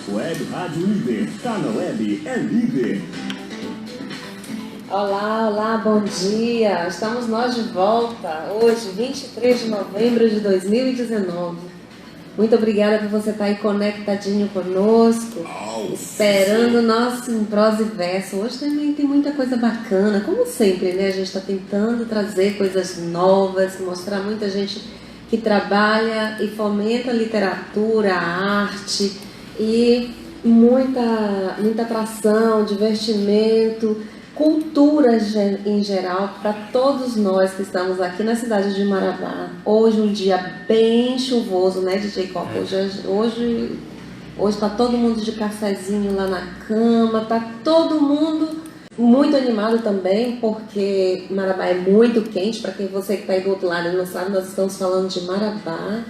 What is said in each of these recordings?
Web Rádio Líder. Tá na web, é líder. Olá, olá, bom dia. Estamos nós de volta. Hoje, 23 de novembro de 2019. Muito obrigada por você estar aí conectadinho conosco, esperando o nosso Prosa e Verso. Hoje também tem muita coisa bacana, como sempre, né? A gente está tentando trazer coisas novas, mostrar muita gente que trabalha e fomenta a literatura, a arte e muita atração, divertimento, cultura em geral para todos nós que estamos aqui na cidade de Marabá. Hoje um dia bem chuvoso, né, DJ Copa? Hoje está todo mundo de cafezinho lá na cama, está todo mundo muito animado também, porque Marabá é muito quente. Para quem você que está aí do outro lado não sabe, nós estamos falando de Marabá,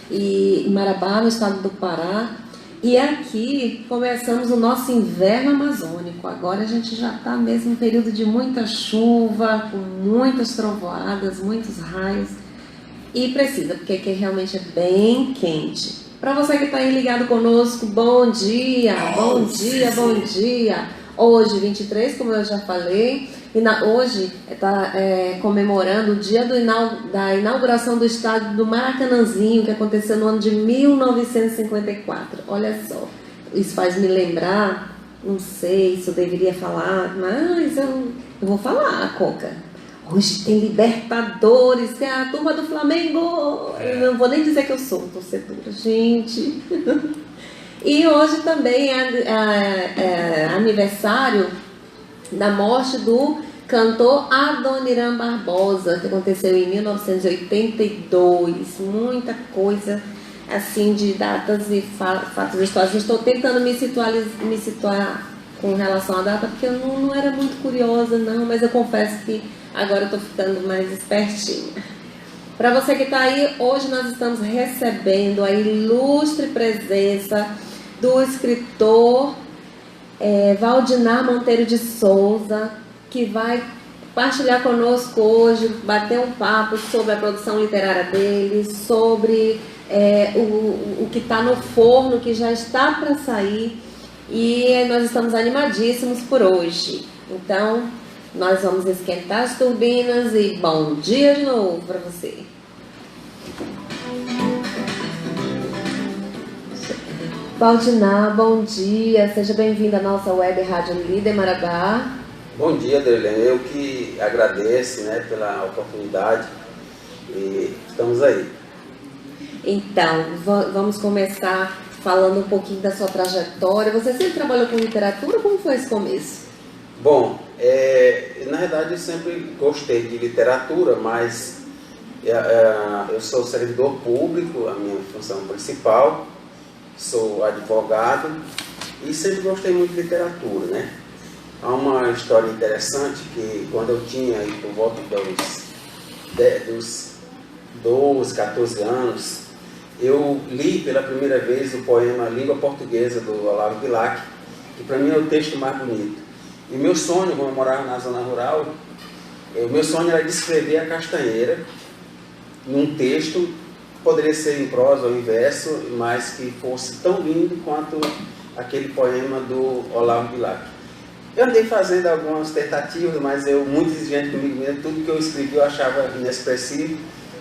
e Marabá no estado do Pará. E aqui começamos o nosso inverno amazônico. Agora a gente já está mesmo em período de muita chuva, com muitas trovoadas, muitos raios. E precisa, porque aqui realmente é bem quente. Para você que está aí ligado conosco, bom dia, bom dia, bom dia. Hoje, 23, como eu já falei, hoje está comemorando o dia da inauguração do estádio do Maracanãzinho, que aconteceu no ano de 1954. Olha só, isso faz me lembrar, não sei se eu deveria falar, mas eu vou falar, Coca. Hoje tem Libertadores, que é a turma do Flamengo. Eu não vou nem dizer que eu sou torcedora, gente. E hoje também é aniversário da morte do cantor Adoniran Barbosa, que aconteceu em 1982. Muita coisa assim de datas e fatos históricos. Estou tentando me situar com relação à data, porque eu não era muito curiosa, não, mas eu confesso que agora eu estou ficando mais espertinha. Para você que está aí, hoje nós estamos recebendo a ilustre presença do escritor Valdinar Monteiro de Souza, que vai partilhar conosco hoje, bater um papo sobre a produção literária dele, sobre o que está no forno, que já está para sair, e nós estamos animadíssimos por hoje. Então, nós vamos esquentar as turbinas e bom dia de novo para você. Valdinar, bom dia, seja bem-vindo à nossa web Rádio Líder Marabá. Bom dia, Adriana. Eu que agradeço, né, pela oportunidade, e estamos aí. Então, vamos começar falando um pouquinho da sua trajetória. Você sempre trabalhou com literatura? Como foi esse começo? Bom, na verdade eu sempre gostei de literatura, mas eu sou servidor público, a minha função principal, sou advogado e sempre gostei muito de literatura, né? Há uma história interessante que quando eu tinha aí por volta dos 12, 14 anos, eu li pela primeira vez o poema Língua Portuguesa do Olavo Bilac, que para mim é o texto mais bonito. E meu sonho, como eu morava na zona rural, o meu sonho era descrever a castanheira num texto, poderia ser em prosa ou em verso, mas que fosse tão lindo quanto aquele poema do Olavo Bilac. Eu andei fazendo algumas tentativas, mas muito exigente comigo mesmo, tudo que eu escrevi eu achava inexpressivo,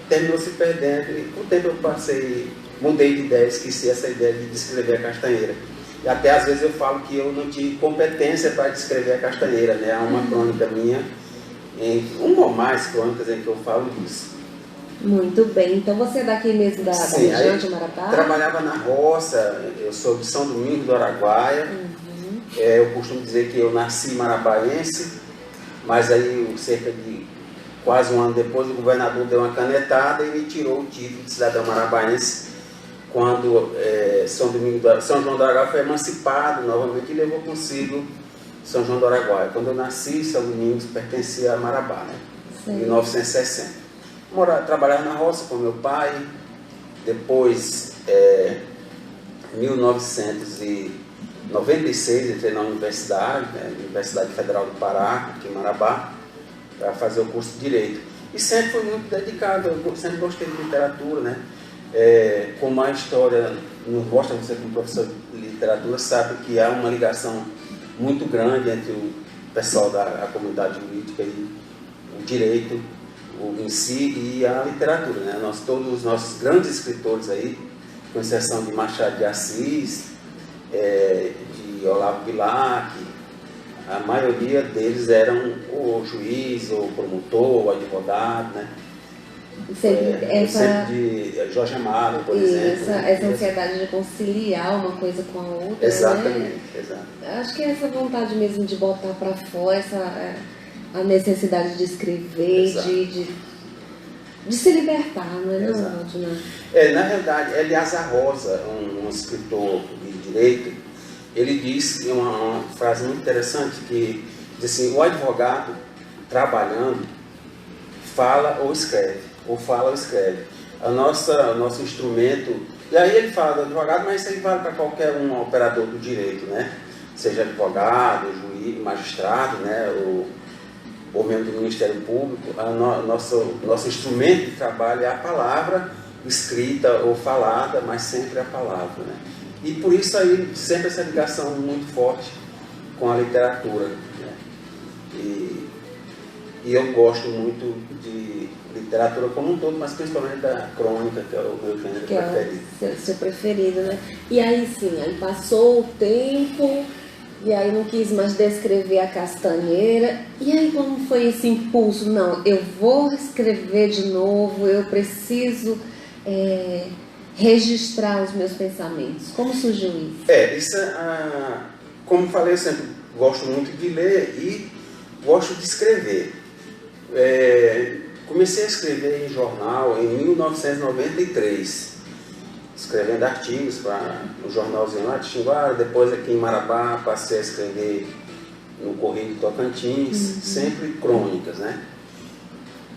terminou se perdendo, e com o tempo eu mudei de ideia, esqueci essa ideia de descrever a castanheira. E até às vezes eu falo que eu não tive competência para descrever a castanheira, né? Há uma crônica minha, uma ou mais crônicas em que eu falo disso. Muito bem, então você é daqui mesmo da região de Marabá? Trabalhava na roça, eu sou de São Domingos do Araguaia. Eu costumo dizer que eu nasci marabaense, mas aí cerca de quase um ano depois o governador deu uma canetada e me tirou o título de cidadão marabaense quando São João do Araguaia foi emancipado novamente e levou consigo São João do Araguaia. Quando eu nasci, São Domingos pertencia a Marabá, né? Em 1960. Trabalhava na roça com meu pai, depois, em 1996, entrei na universidade, né, Universidade Federal do Pará, aqui em Marabá, para fazer o curso de Direito. E sempre fui muito dedicado, eu sempre gostei de literatura, né? Como a história não gosta de você como professor literatura sabe que há uma ligação muito grande entre o pessoal da comunidade jurídica e o direito em si e a literatura, né? Todos os nossos grandes escritores aí, com exceção de Machado de Assis, de Olavo Bilac, a maioria deles eram o juiz, o promotor, o advogado, né? De Jorge Amado, por exemplo. Essa ansiedade de conciliar uma coisa com a outra. Exatamente, né? exato. Acho que essa vontade mesmo de botar para fora, a necessidade de escrever, de se libertar, não é, não? Na realidade, Eliasa Rosa, um escritor de direito, ele disse uma frase muito interessante que diz assim: o advogado trabalhando fala ou escreve. Ou fala ou escreve. Nosso instrumento, e aí ele fala do advogado, mas isso aí vale para qualquer um operador do direito, né? Seja advogado, juiz, magistrado, né? Ou membro do Ministério Público. Nosso instrumento de trabalho é a palavra escrita ou falada, mas sempre a palavra, né? E por isso aí sempre essa ligação muito forte com a literatura, né? E eu gosto muito de literatura como um todo, mas principalmente da crônica, que é o meu gênero preferido. Que é o seu preferido, né? E aí sim, aí passou o tempo, e aí não quis mais descrever a Castanheira. E aí como foi esse impulso? Não, eu vou escrever de novo, eu preciso registrar os meus pensamentos. Como surgiu isso? Como falei, eu sempre gosto muito de ler e gosto de escrever. Comecei a escrever em jornal em 1993, escrevendo artigos para um jornalzinho lá de Xinguara. Depois aqui em Marabá passei a escrever no Correio de Tocantins, sempre crônicas, né?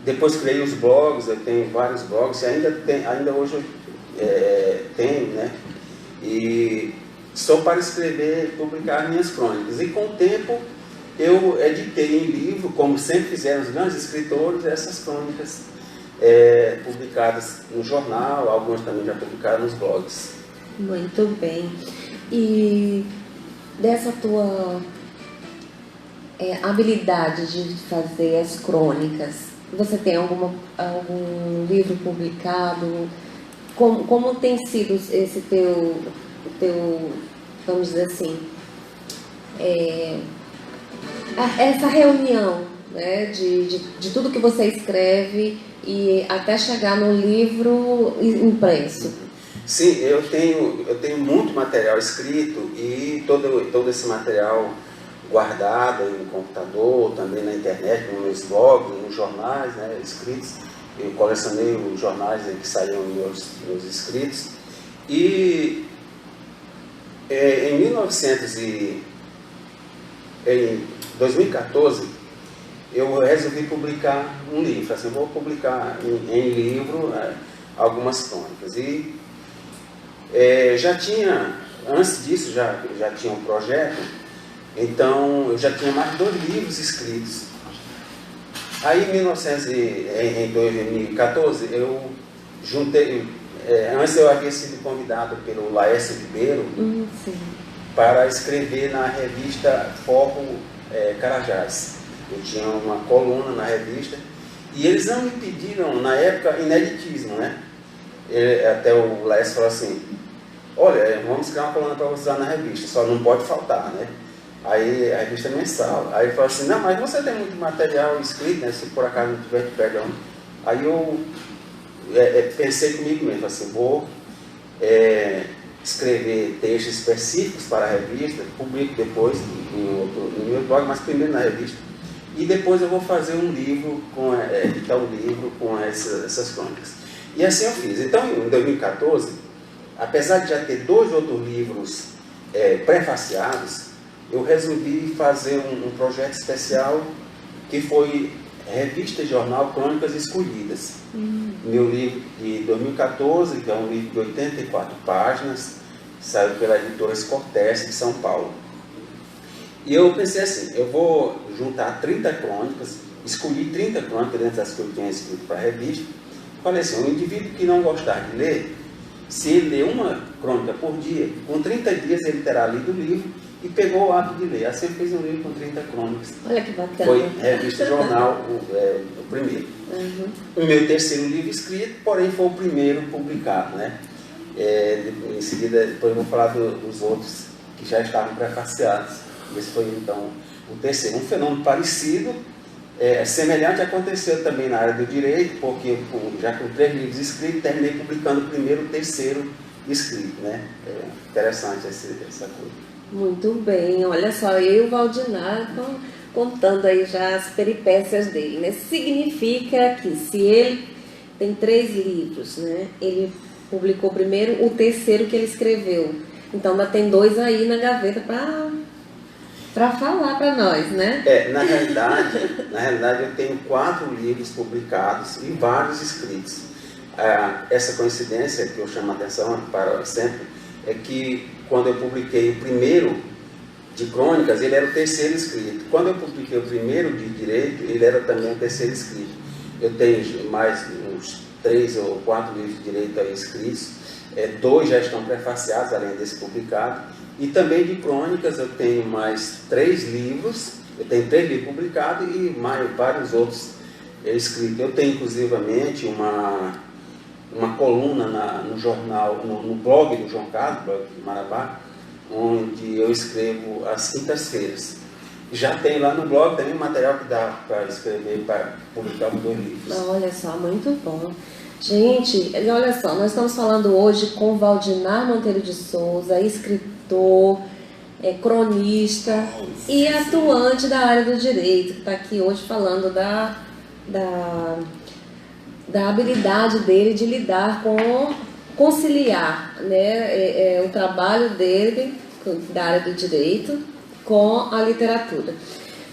Depois criei os blogs, eu tenho vários blogs, e ainda hoje tenho, né? E só para escrever e publicar minhas crônicas. E com o tempo eu editei em livro, como sempre fizeram os grandes escritores, essas crônicas publicadas no jornal, algumas também já publicadas nos blogs. Muito bem. E dessa tua habilidade de fazer as crônicas, você tem algum livro publicado? Como tem sido esse teu vamos dizer assim, essa reunião, né, de tudo que você escreve e até chegar no livro impresso? Sim, eu tenho muito material escrito e todo esse material guardado no computador, também na internet, nos meus blogs, nos jornais, né, escritos. Eu colecionei os jornais que saíam meus escritos. E em 2014, eu resolvi publicar um livro. Assim, vou publicar em livro algumas crônicas. E antes disso, já tinha um projeto, então eu já tinha mais de 2 livros escritos. Aí em 2014, eu juntei, antes eu havia sido convidado pelo Laércio Ribeiro para escrever na revista Forro Carajás. Eu tinha uma coluna na revista e eles não me pediram, na época, ineditismo, né? Até o Laércio falou assim: olha, vamos criar uma coluna para você usar na revista, só não pode faltar, né? Aí a revista mensal. Aí ele falou assim: não, mas você tem muito material escrito, né? Se por acaso não tiver, te perdão. Aí eu pensei comigo mesmo, assim, vou escrever textos específicos para a revista, publico depois no meu blog, mas primeiro na revista. E depois eu vou fazer um livro, editar um livro com essas crônicas. E assim eu fiz. Então, em 2014, apesar de já ter 2 outros livros prefaciados, eu resolvi fazer um projeto especial que foi Revista e Jornal Crônicas Escolhidas. Meu livro de 2014, que é um livro de 84 páginas, saiu pela editora Escortece de São Paulo. E eu pensei assim: eu vou juntar 30 crônicas, escolhi 30 crônicas dentro das que eu tinha escrito para a revista. Falei assim: um indivíduo que não gostar de ler, Se ele ler uma crônica por dia, com 30 dias ele terá lido o livro e pegou o hábito de ler. Assim eu fiz um livro com 30 crônicas. Olha que bacana. Foi revista jornal, o primeiro. Uhum. O meu terceiro livro escrito, porém foi o primeiro publicado, né? Em seguida, depois eu vou falar dos outros que já estavam prefaciados. Esse foi então o terceiro. Um fenômeno parecido, semelhante, aconteceu também na área do direito, porque eu, já com 3 livros escritos, terminei publicando o primeiro e o terceiro escrito, né? Interessante essa coisa. Muito bem, olha só, eu e o Valdinar estão contando aí já as peripécias dele, né? Significa que se ele tem 3 livros, né? Ele publicou primeiro o terceiro que ele escreveu, então ainda tem 2 aí na gaveta para falar para nós, né? Na realidade eu tenho 4 livros publicados e vários escritos. Essa coincidência que eu chamo a atenção para sempre é que quando eu publiquei o primeiro de crônicas, ele era o terceiro escrito. Quando eu publiquei o primeiro de direito, ele era também o terceiro escrito. Eu tenho mais uns 3 ou 4 livros de direito aí escritos, 2 já estão prefaciados, além desse publicado, e também de crônicas eu tenho mais 3 livros, eu tenho 3 livros publicados e vários outros escritos. Eu tenho inclusivamente uma coluna no jornal, no blog do João Carlos, blog de Marabá, onde eu escrevo às quintas-feiras. Já tem lá no blog também material que dá para escrever, para publicar os 2 livros. Olha só, muito bom. Gente, olha só, nós estamos falando hoje com Valdinar Monteiro de Souza, escritor, cronista e atuante da área do direito, que está aqui hoje falando da habilidade dele de lidar com, conciliar, né, o trabalho dele da área do direito com a literatura.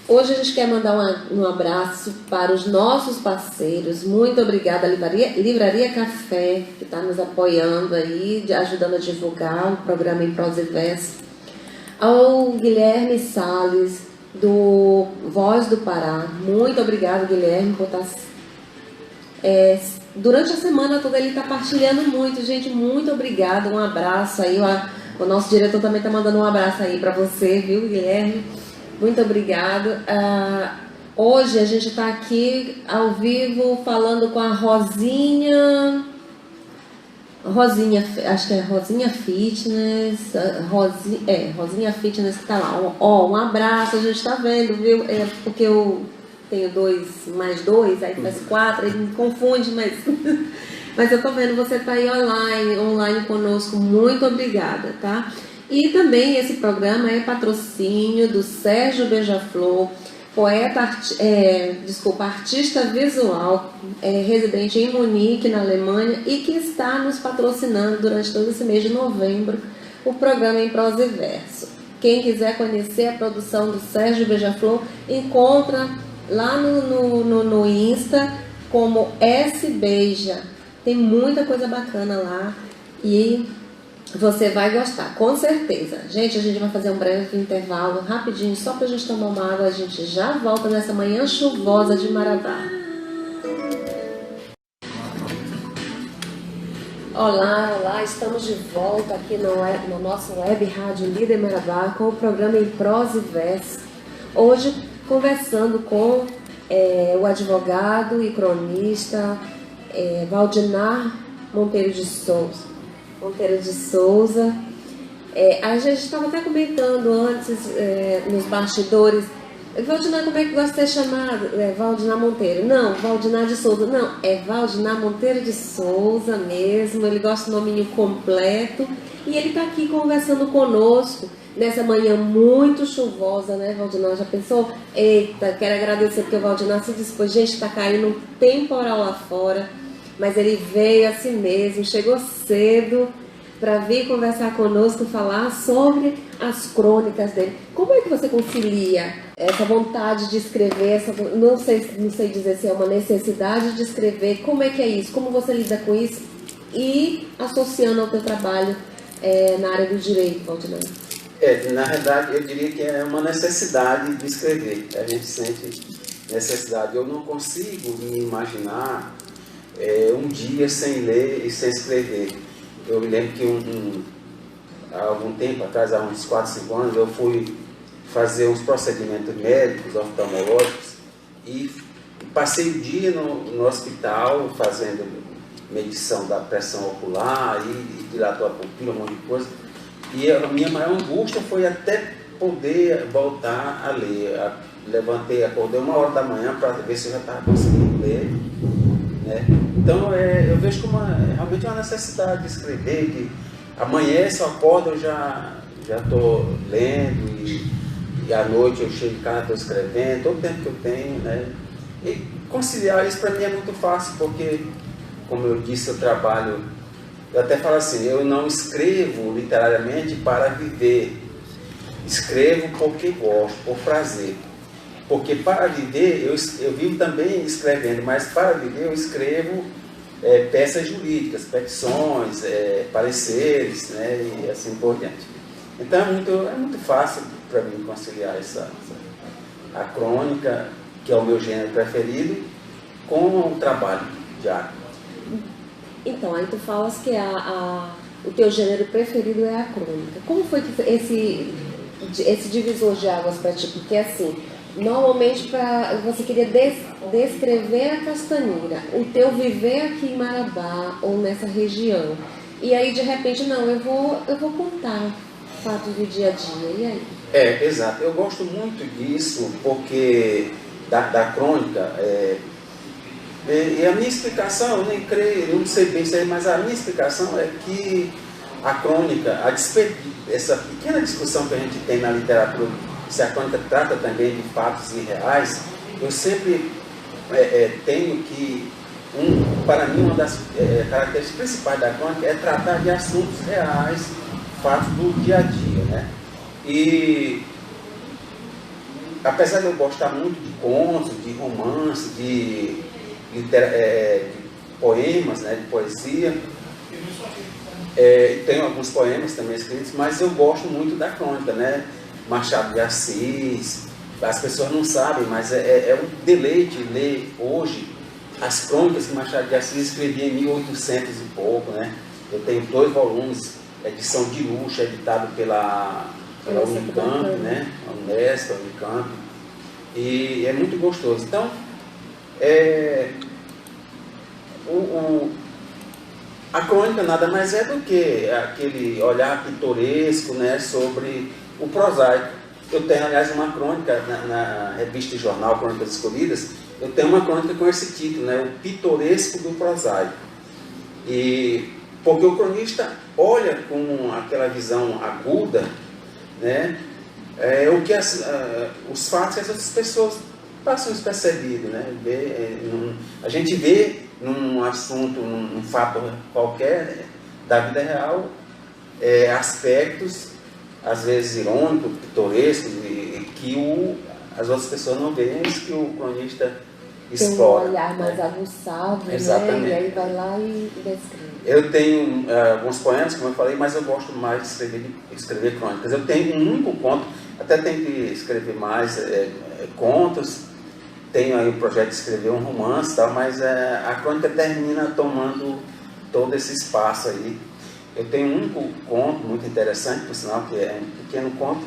Hoje a gente quer mandar um abraço para os nossos parceiros. Muito obrigada à Livraria Café, que está nos apoiando aí, ajudando a divulgar o programa Em Prosa e Verso. Ao Guilherme Salles, do Voz do Pará. Muito obrigada, Guilherme, por estar... durante a semana toda ele está partilhando muito, gente. Muito obrigada, um abraço aí. O nosso diretor também está mandando um abraço aí para você, viu, Guilherme? Muito obrigado. Hoje a gente está aqui ao vivo falando com a Rosinha, acho que é Rosinha Fitness, Rosinha Fitness que está lá. Um abraço, a gente está vendo, viu? Porque eu tenho 2 mais 2, aí faz 4, aí me confunde, mas eu estou vendo, você está aí online conosco, muito obrigada, tá? E também esse programa é patrocínio do Sérgio Beija-Flor, artista visual, residente em Munique, na Alemanha, e que está nos patrocinando durante todo esse mês de novembro, o programa Em Prosa e Verso. Quem quiser conhecer a produção do Sérgio Beija-Flor, encontra lá no Insta como SBeija. Tem muita coisa bacana lá e você vai gostar, com certeza. Gente, a gente vai fazer um breve intervalo, rapidinho, só para a gente tomar uma água. A gente já volta nessa manhã chuvosa de Marabá. Olá, estamos de volta aqui no nosso web rádio Líder Marabá com o programa Em Prosa e Verso. Hoje, conversando com o advogado e cronista Valdinar Monteiro de Souza. A gente estava até comentando antes, nos bastidores, Valdinar, como é que gosta de ser chamado? Valdinar Monteiro. Não, Valdinar de Souza. Não, é Valdinar Monteiro de Souza mesmo. Ele gosta do nominho completo. E ele está aqui conversando conosco nessa manhã muito chuvosa, né, Valdinar? Já pensou? Eita, quero agradecer porque o Valdinar se dispôs. Gente, está caindo um temporal lá fora. Mas ele veio assim mesmo, chegou cedo para vir conversar conosco, falar sobre as crônicas dele. Como é que você concilia essa vontade de escrever, não sei dizer se é uma necessidade de escrever, como é que é isso? Como você lida com isso e associando ao teu trabalho na área do direito, Valdinar? Na verdade, eu diria que é uma necessidade de escrever. A gente sente necessidade. Eu não consigo me imaginar um dia sem ler e sem escrever. eu me lembro que há algum tempo atrás, há uns 4, 5 anos, eu fui fazer uns procedimentos médicos, oftalmológicos, e passei o dia no hospital fazendo medição da pressão ocular e dilatou a pupila, um monte de coisa. E a minha maior angústia foi até poder voltar a ler. Levantei, acordei 1h da manhã para ver se eu já estava conseguindo ler, né? Então eu vejo como realmente uma necessidade de escrever, que amanhece, eu acordo, eu já estou lendo, e à noite eu chego em casa, estou escrevendo, todo o tempo que eu tenho, né? E conciliar isso para mim é muito fácil, porque, como eu disse, eu trabalho, eu até falo assim, eu não escrevo literariamente para viver, escrevo porque gosto, por prazer. Porque para viver, eu vivo também escrevendo, mas para viver eu escrevo peças jurídicas, petições, pareceres, né, e assim por diante. Então é muito fácil para mim conciliar a crônica, que é o meu gênero preferido, com o trabalho diário. Então, aí tu falas que o teu gênero preferido é a crônica. Como foi que esse divisor de águas para ti? Porque assim, normalmente você queria descrever a Castanheira, o teu viver aqui em Marabá ou nessa região. E aí, de repente, não, eu vou contar fatos do dia a dia. E aí? Exato. Eu gosto muito disso, porque da crônica, e a minha explicação, eu nem creio, eu não sei bem isso aí, mas a minha explicação é que a crônica, essa pequena discussão que a gente tem na literatura, se a crônica trata também de fatos irreais, eu sempre tenho que, para mim, uma das características principais da crônica é tratar de assuntos reais, fatos do dia a dia, né? E apesar de eu gostar muito de contos, de romance, de poemas, né, de poesia, tenho alguns poemas também escritos, mas eu gosto muito da crônica, né? Machado de Assis, as pessoas não sabem, mas é um deleite ler hoje as crônicas que Machado de Assis escrevia em 1800 e pouco, né? Eu tenho 2 volumes, edição de luxo, editado pela Unicamp, né? A Unesco, a Unicamp, e é muito gostoso. Então, a crônica nada mais é do que aquele olhar pitoresco, né, sobre o prosaico. Eu tenho, aliás, uma crônica na revista e jornal Crônicas Escolhidas, eu tenho uma crônica com esse título, né, o pitoresco do prosaico. E porque o cronista olha com aquela visão aguda, né, os fatos que as outras pessoas passam despercebidos, né? A gente vê num assunto, num fato qualquer da vida real, aspectos, às vezes irônicos, pitorescos, que as outras pessoas não veem, mas que o cronista explora. Tem um olhar mais aguçado, exatamente, né? E aí vai lá e descreve. Eu tenho alguns poemas, como eu falei, mas eu gosto mais de escrever crônicas. Eu tenho um único conto, até tenho que escrever mais contos. Tenho aí o projeto de escrever um romance, tal, mas a crônica termina tomando todo esse espaço aí. Eu tenho um único conto muito interessante, por sinal, que é um pequeno conto,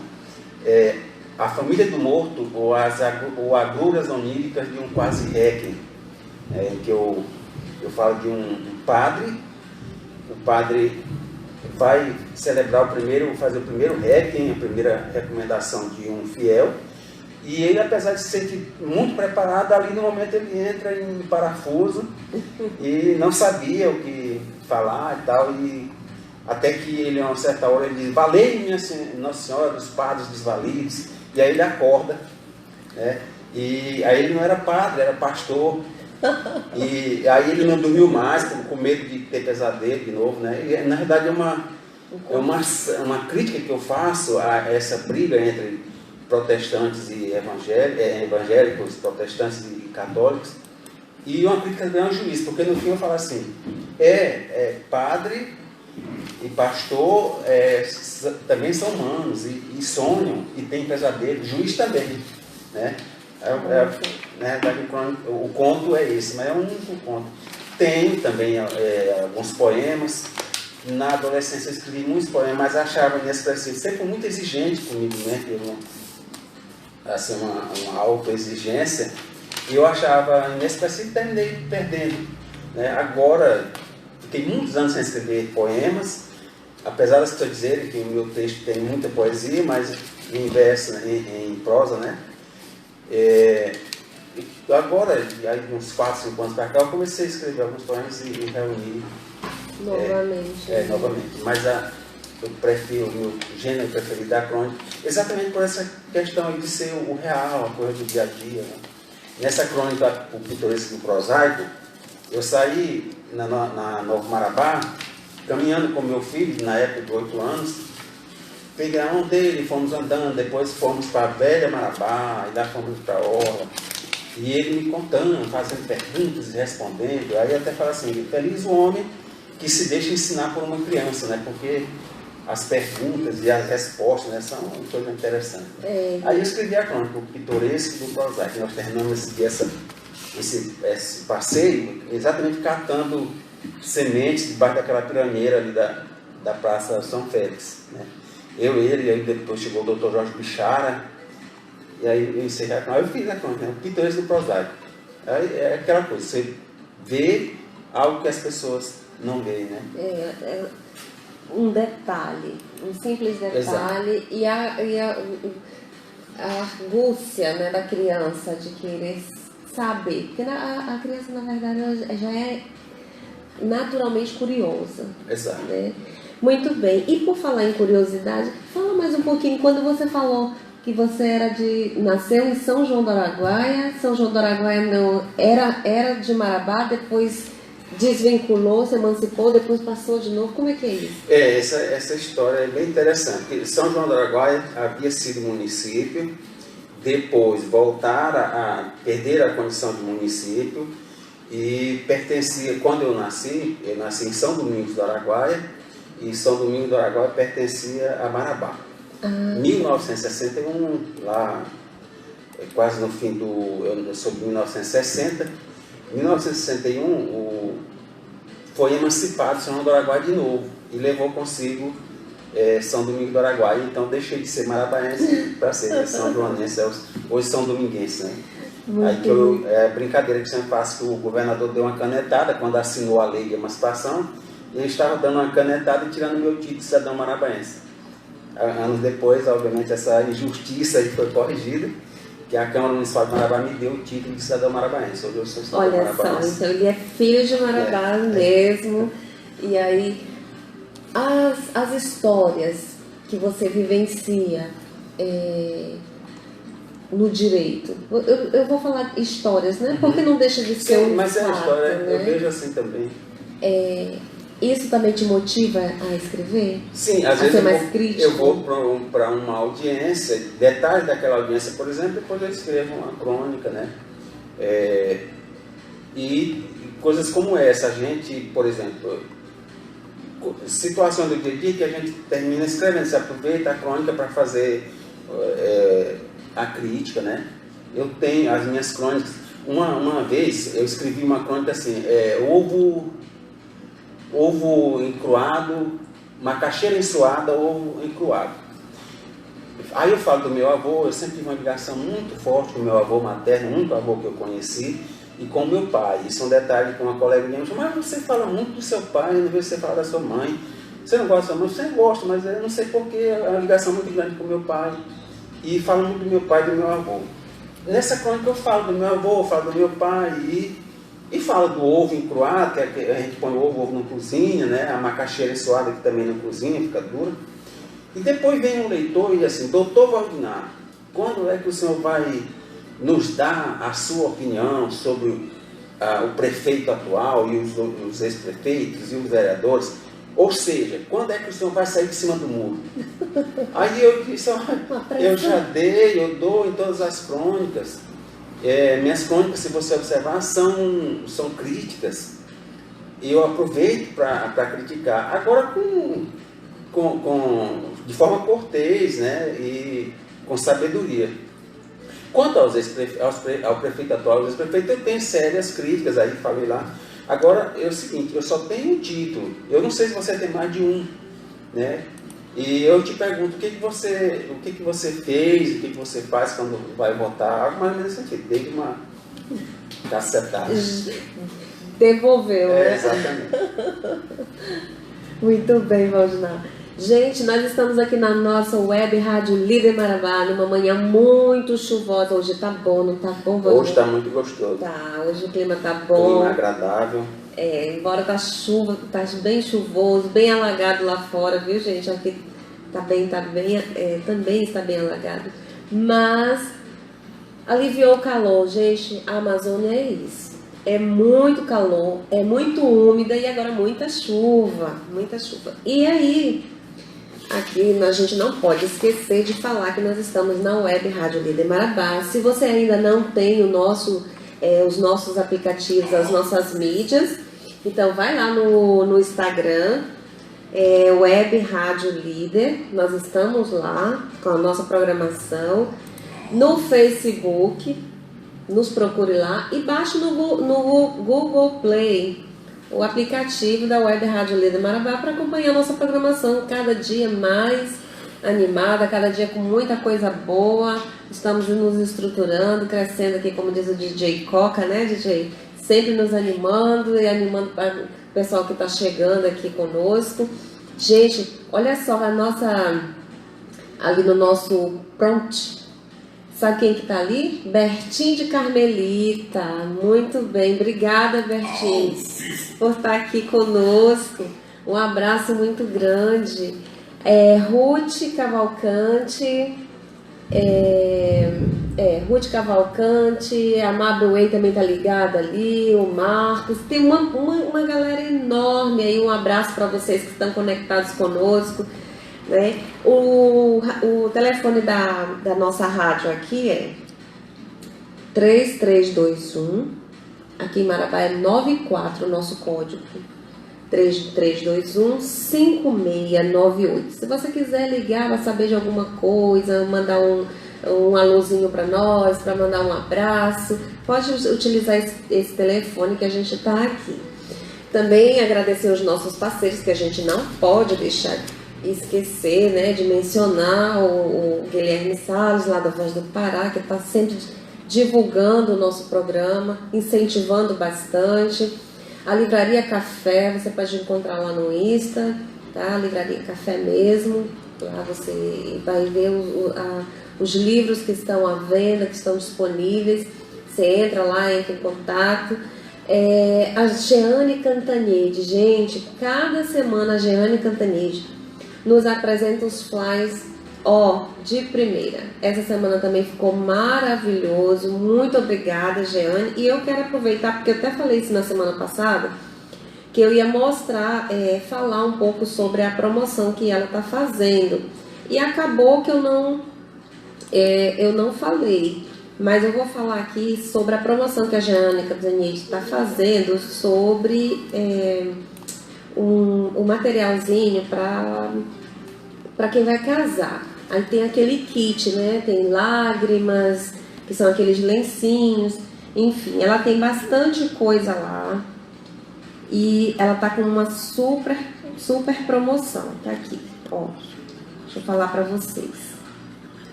A Família do Morto, ou Agruras Oníricas de um Quase Requiem, em que eu falo de um padre. O padre vai fazer o primeiro requiem, a primeira recomendação de um fiel, e ele, apesar de se sentir muito preparado, ali no momento ele entra em parafuso e não sabia o que falar e tal, e até que ele, a uma certa hora, ele diz: valei Nossa Senhora dos padres desvalidos, e aí ele acorda, né? E aí ele não era padre, era pastor, e aí ele não dormiu mais, com medo de ter pesadelo de novo, né? E, na verdade, é uma crítica que eu faço a essa briga entre protestantes e evangélicos, protestantes e católicos, e uma crítica também ao juiz, porque no fim eu falo assim, padre e pastor também são humanos e sonham e têm pesadelo, juiz também, né? O conto é esse, mas é um único conto. Tenho também alguns poemas, na adolescência eu escrevi muitos poemas, mas achava inexpressivo, sempre muito exigente comigo, né? Assim, uma autoexigência, e eu achava inexpressivo e terminei perdendo, né? Agora, fiquei muitos anos sem escrever poemas, apesar das pessoas dizerem que o meu texto tem muita poesia, mas em verso, em prosa, né? Agora, aí, uns 4, 5 anos para cá, eu comecei a escrever alguns poemas e reunir Novamente. novamente. Mas eu prefiro, o meu gênero preferido é a crônica, exatamente por essa questão de ser o real, a coisa do dia a dia, né? Nessa crônica, o pitoresco do prosaico, eu saí na Nova Marabá, caminhando com meu filho, na época de 8 anos, peguei a mão dele, fomos andando, depois fomos para a velha Marabá, e lá fomos para a Orla, e ele me contando, fazendo perguntas e respondendo, aí eu até falo assim, feliz o homem que se deixa ensinar por uma criança, né? Porque as perguntas e as respostas, né, são uma coisa interessante. Aí eu escrevi a crônica, o pitoresco do prosaico. Nós terminamos esse passeio exatamente catando sementes debaixo daquela piranheira ali da Praça São Félix, né? Ele, aí depois chegou o Dr. Jorge Bichara, e aí eu encerrei a crônica. Eu fiz a crônica, o pitoresco do prosaico. Aí é aquela coisa, você vê algo que as pessoas não veem, né? Um detalhe, um simples detalhe, e a argúcia, né, da criança de querer saber, porque a criança, na verdade, ela já é naturalmente curiosa. Exato. Né? Muito bem, e por falar em curiosidade, fala mais um pouquinho, quando você falou que você nasceu em São João do Araguaia, São João do Araguaia não, era de Marabá, depois desvinculou, se emancipou, depois passou de novo. Como é que é isso? Essa história é bem interessante. São João do Araguaia havia sido município, depois voltaram a perder a condição de município e pertencia, quando eu nasci em São Domingos do Araguaia, e São Domingos do Araguaia pertencia a Marabá. Em 1961, lá quase no fim eu sou de 1960, em 1961, foi emancipado São João do Araguaia de novo e levou consigo São Domingos do Araguaia. Então deixei de ser marabaense para ser São Joanense, hoje São Dominguense, né? Aí que brincadeira que sempre faço, que o governador deu uma canetada quando assinou a lei de emancipação, e ele estava dando uma canetada e tirando meu título de cidadão marabaense. Anos depois, obviamente, essa injustiça aí foi corrigida, que a Câmara Municipal de Marabá me deu o título de cidadão marabaense. Hoje eu sou cidadão marabaense. Olha só, então ele é filho de Marabá mesmo. E aí, as histórias que você vivencia no direito, eu vou falar histórias, né? Porque não deixa de ser um mas fato, é a história, né? eu vejo assim também. Isso também te motiva a escrever? Sim, às vezes eu vou para uma audiência, detalhes daquela audiência, por exemplo, depois eu escrevo uma crônica, né? E coisas como essa, a gente, por exemplo, situações do dia a dia que a gente termina escrevendo, você aproveita a crônica para fazer a crítica, né? Eu tenho as minhas crônicas, uma vez eu escrevi uma crônica assim, ovo encruado, macaxeira ensoada, ovo encruado. Aí eu falo do meu avô, eu sempre tive uma ligação muito forte com o meu avô materno, o único avô que eu conheci, e com o meu pai. Isso é um detalhe que uma colega minha me falou, mas você fala muito do seu pai, eu não vejo você falar da sua mãe. Você não gosta da sua mãe? Você gosta, mas eu não sei porquê, é uma ligação muito grande com o meu pai. E falo muito do meu pai e do meu avô. Nessa crônica eu falo do meu avô, falo do meu pai e falo do ovo encruado, que a gente põe o ovo não cozinha, né? A macaxeira ensoada que também não cozinha, fica dura. E depois vem um leitor e diz assim, doutor Valdinar, quando é que o senhor vai nos dar a sua opinião sobre o prefeito atual e os ex-prefeitos e os vereadores? Ou seja, quando é que o senhor vai sair de cima do muro? Aí eu disse, eu já dei, eu dou em todas as crônicas. Minhas crônicas, se você observar, são críticas. E eu aproveito para criticar. Agora de forma cortês, né? E com sabedoria. Quanto ao prefeito atual, aos ex-prefeitos, eu tenho sérias críticas, aí falei lá. Agora, é o seguinte, eu só tenho um título. Eu não sei se você tem mais de um, né? E eu te pergunto, o que você fez, o que você faz quando vai votar? Algo mais ou menos nesse sentido. Dei uma cacetada. Devolveu, né? Exatamente. Muito bem, Valdinar. Gente, nós estamos aqui na nossa web Rádio Líder Marabá, numa manhã muito chuvosa. Hoje tá bom, não tá bom, Valdinar? Hoje está muito gostoso. Tá, hoje o clima tá bom. Clima agradável. Embora tá bem chuvoso, bem alagado lá fora, viu, gente? Aqui também está bem alagado. Mas aliviou o calor, gente. A Amazônia é isso. É muito calor, é muito úmida e agora muita chuva, muita chuva. E aí, aqui a gente não pode esquecer de falar que nós estamos na web Rádio Líder Marabá. Se você ainda não tem os nossos aplicativos, as nossas mídias, então vai lá no Instagram, Web Rádio Líder, nós estamos lá com a nossa programação, no Facebook, nos procure lá e baixe no Google Play o aplicativo da Web Rádio Líder Marabá para acompanhar a nossa programação cada dia mais animada, cada dia com muita coisa boa. Estamos nos estruturando, crescendo aqui, como diz o DJ Coca, né, DJ? Sempre nos animando e animando para o pessoal que está chegando aqui conosco. Gente, olha só ali no nosso prompt. Sabe quem que está ali? Bertinho de Carmelita. Muito bem, obrigada, Bertinho, por estar aqui conosco. Um abraço muito grande. Ruth Cavalcante, Ruth Cavalcante, a Mabel Way também tá ligada ali, o Marcos, tem uma galera enorme aí, um abraço para vocês que estão conectados conosco, né? O telefone da nossa rádio aqui é 3321, aqui em Marabá é 94, o nosso código 3321-5698. Se você quiser ligar para saber de alguma coisa, mandar um alôzinho para nós, para mandar um abraço, pode utilizar esse telefone que a gente está aqui. Também agradecer os nossos parceiros, que a gente não pode deixar esquecer, né, de mencionar o Guilherme Salles, lá da Voz do Pará, que está sempre divulgando o nosso programa, incentivando bastante. A Livraria Café, você pode encontrar lá no Insta, tá? Livraria Café mesmo. Lá você vai ver os livros que estão à venda, que estão disponíveis. Você entra lá, entra em contato. A Jeane Cantanhede, gente, cada semana a Jeane Cantanhede nos apresenta os flyers, de primeira. Essa semana também ficou maravilhoso. Muito obrigada, Jeane. E eu quero aproveitar, porque eu até falei isso na semana passada, que eu ia mostrar, falar um pouco sobre a promoção que ela está fazendo. E acabou que eu não falei. Mas eu vou falar aqui sobre a promoção que a Jeane Cantanhede está fazendo sobre um materialzinho para quem vai casar. Aí tem aquele kit, né? Tem lágrimas, que são aqueles lencinhos. Enfim, ela tem bastante coisa lá. E ela tá com uma super promoção. Tá aqui, deixa eu falar para vocês.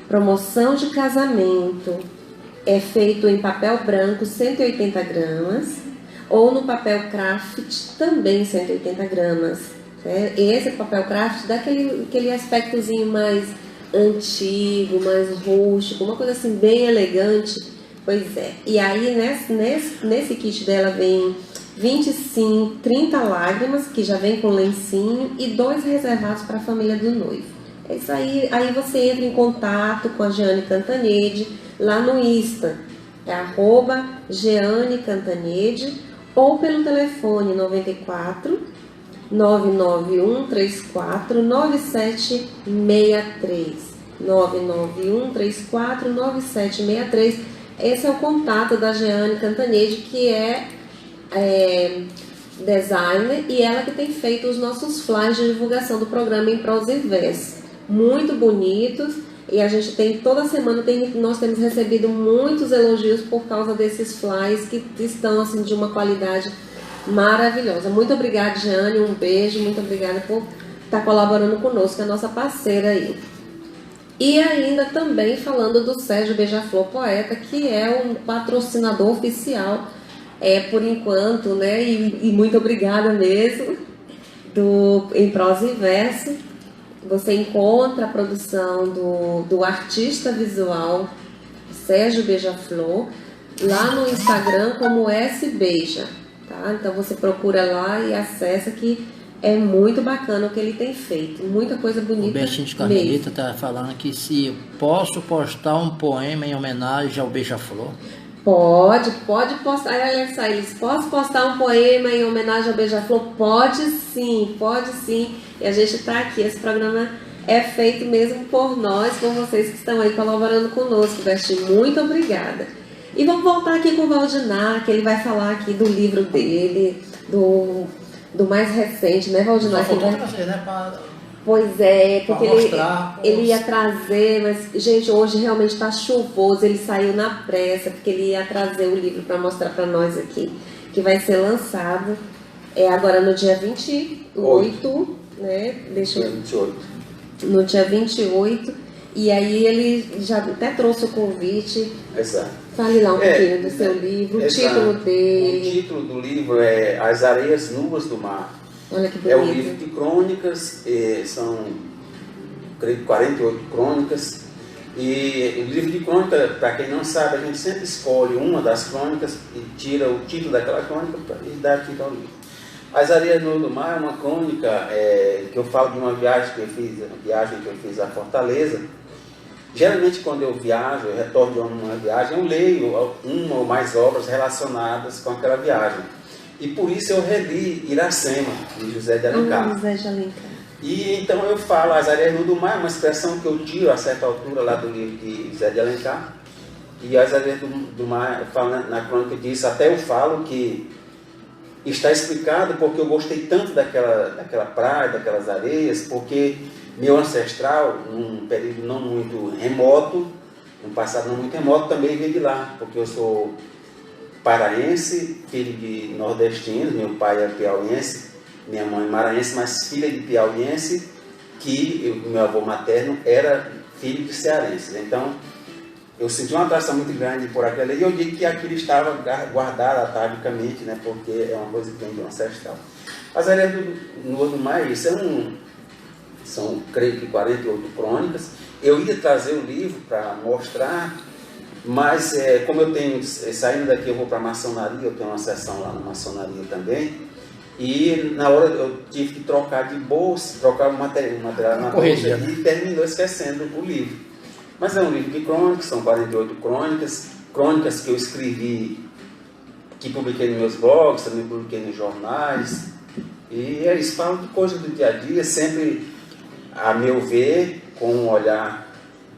Promoção de casamento. É feito em papel branco, 180 gramas. Ou no papel craft, também 180 gramas. Esse papel craft dá aquele aspectozinho mais antigo, mais rústico, uma coisa assim bem elegante. Pois é. E aí nesse kit dela vem 30 lágrimas, que já vem com lencinho, e 2 reservados para a família do noivo. É isso aí. Aí você entra em contato com a Jeane Cantanhede lá no Insta. É @Jeane Cantanhede, ou pelo telefone 94 991 34 9763. 991 34 9763. Esse é o contato da Jeane Cantanhede, que é designer, e ela que tem feito os nossos flyers de divulgação do programa em prosa e verso. Muito bonitos. E a gente tem, toda semana, nós temos recebido muitos elogios por causa desses flyers que estão assim, de uma qualidade maravilhosa. Muito obrigada, Jeane, um beijo, muito obrigada por estar colaborando conosco, a nossa parceira aí. E ainda também falando do Sérgio Beija-Flor Poeta, que é um patrocinador oficial, por enquanto, né? E muito obrigada mesmo, em Prosa e Verso. Você encontra a produção do artista visual Sérgio Beija-Flor lá no Instagram como S-Beija, tá? Então você procura lá e acessa, que é muito bacana o que ele tem feito, muita coisa bonita. O Betinho de Carmelita está falando que se posso postar um poema em homenagem ao Beija-Flor. Pode postar. Alexa, eles posso postar um poema em homenagem ao Beija-Flor? Pode sim. E a gente está aqui, esse programa é feito mesmo por nós, por vocês que estão aí colaborando conosco, Betinho. Muito obrigada. E vamos voltar aqui com o Valdinar, que ele vai falar aqui do livro dele, do mais recente, né, Valdinar? Só faltou trazer, né, Pois é, porque ele ia mostrar. trazer, mas, gente, hoje realmente está chuvoso, ele saiu na pressa, porque ele ia trazer o livro para mostrar para nós aqui, que vai ser lançado agora no dia 28, né? Deixa eu... 28. No dia 28, e aí ele já até trouxe o convite. Exato. Fale lá um pouquinho do seu livro, o título dele. O título do livro é As Areias Nuas do Mar. Olha que bonito. É um livro de crônicas, são, creio, 48 crônicas. E o livro de crônica, para quem não sabe, a gente sempre escolhe uma das crônicas e tira o título daquela crônica e dá título ao livro. As Areias Nuas do Mar é uma crônica que eu falo de uma viagem que eu fiz a Fortaleza. Geralmente, quando eu viajo, eu retorno de uma viagem, eu leio uma ou mais obras relacionadas com aquela viagem. E por isso eu reli Iracema, de José de Alencar. José de Alencar. E então eu falo, As Areias Nuas do Mar é uma expressão que eu tiro a certa altura lá do livro de José de Alencar. E As Areias do Mar, eu falo na crônica disso, até eu falo que está explicado porque eu gostei tanto daquela praia, daquelas areias, porque meu ancestral, num período não muito remoto, num passado não muito remoto, também veio de lá, porque eu sou paraense, filho de nordestinos, meu pai é piauiense, minha mãe maranhense, mas filha de piauiense, que meu avô materno era filho de cearenses. Então, eu senti uma atração muito grande por aquela, e eu digo que aquilo estava guardado atavicamente, né, porque é uma coisa que vem do ancestral. As Areias Nuas do Mar, isso são, creio que 48 crônicas. Eu ia trazer o livro para mostrar, mas como eu tenho, saindo daqui eu vou para a maçonaria, eu tenho uma sessão lá na maçonaria também, e na hora eu tive que trocar de bolsa, trocar o material na bolsa, e terminou esquecendo o livro. Mas é um livro de crônicas, são 48 crônicas que eu escrevi, que publiquei nos meus blogs, também publiquei nos jornais, e é isso, falo de coisas do dia a dia, sempre, a meu ver, com um olhar,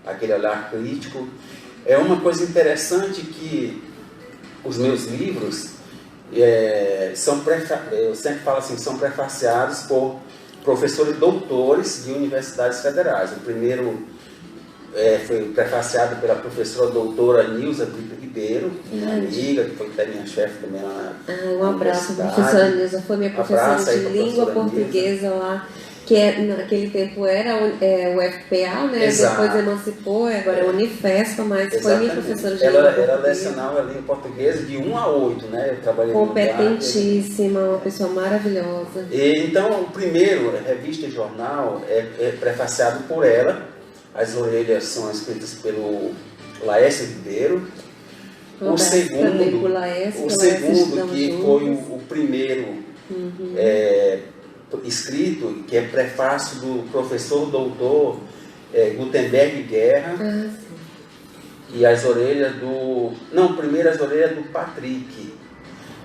aquele olhar crítico. É uma coisa interessante que os meus livros eu sempre falo assim, são prefaciados por professores doutores de universidades federais. O primeiro foi prefaciado pela professora doutora Nilza Brito Ribeiro, minha amiga, que foi até minha chefe também lá na um abraço, professora Nilza, foi minha professora de língua portuguesa lá, que naquele tempo era o FPA, né? Exato. Depois emancipou, agora é Unifespa, mas Exatamente. foi minha professora de língua portuguesa. Ela lecionava a língua portuguesa de 1 a 8, né? Eu trabalhei competentíssima, uma pessoa maravilhosa. Então, o primeiro, revista e jornal, é prefaciado por ela. As orelhas são escritas pelo Laércio Ribeiro. O segundo, que foi o primeiro escrito, que é prefácio do professor doutor Gutenberg Guerra. E as orelhas primeiro as orelhas do Patrick.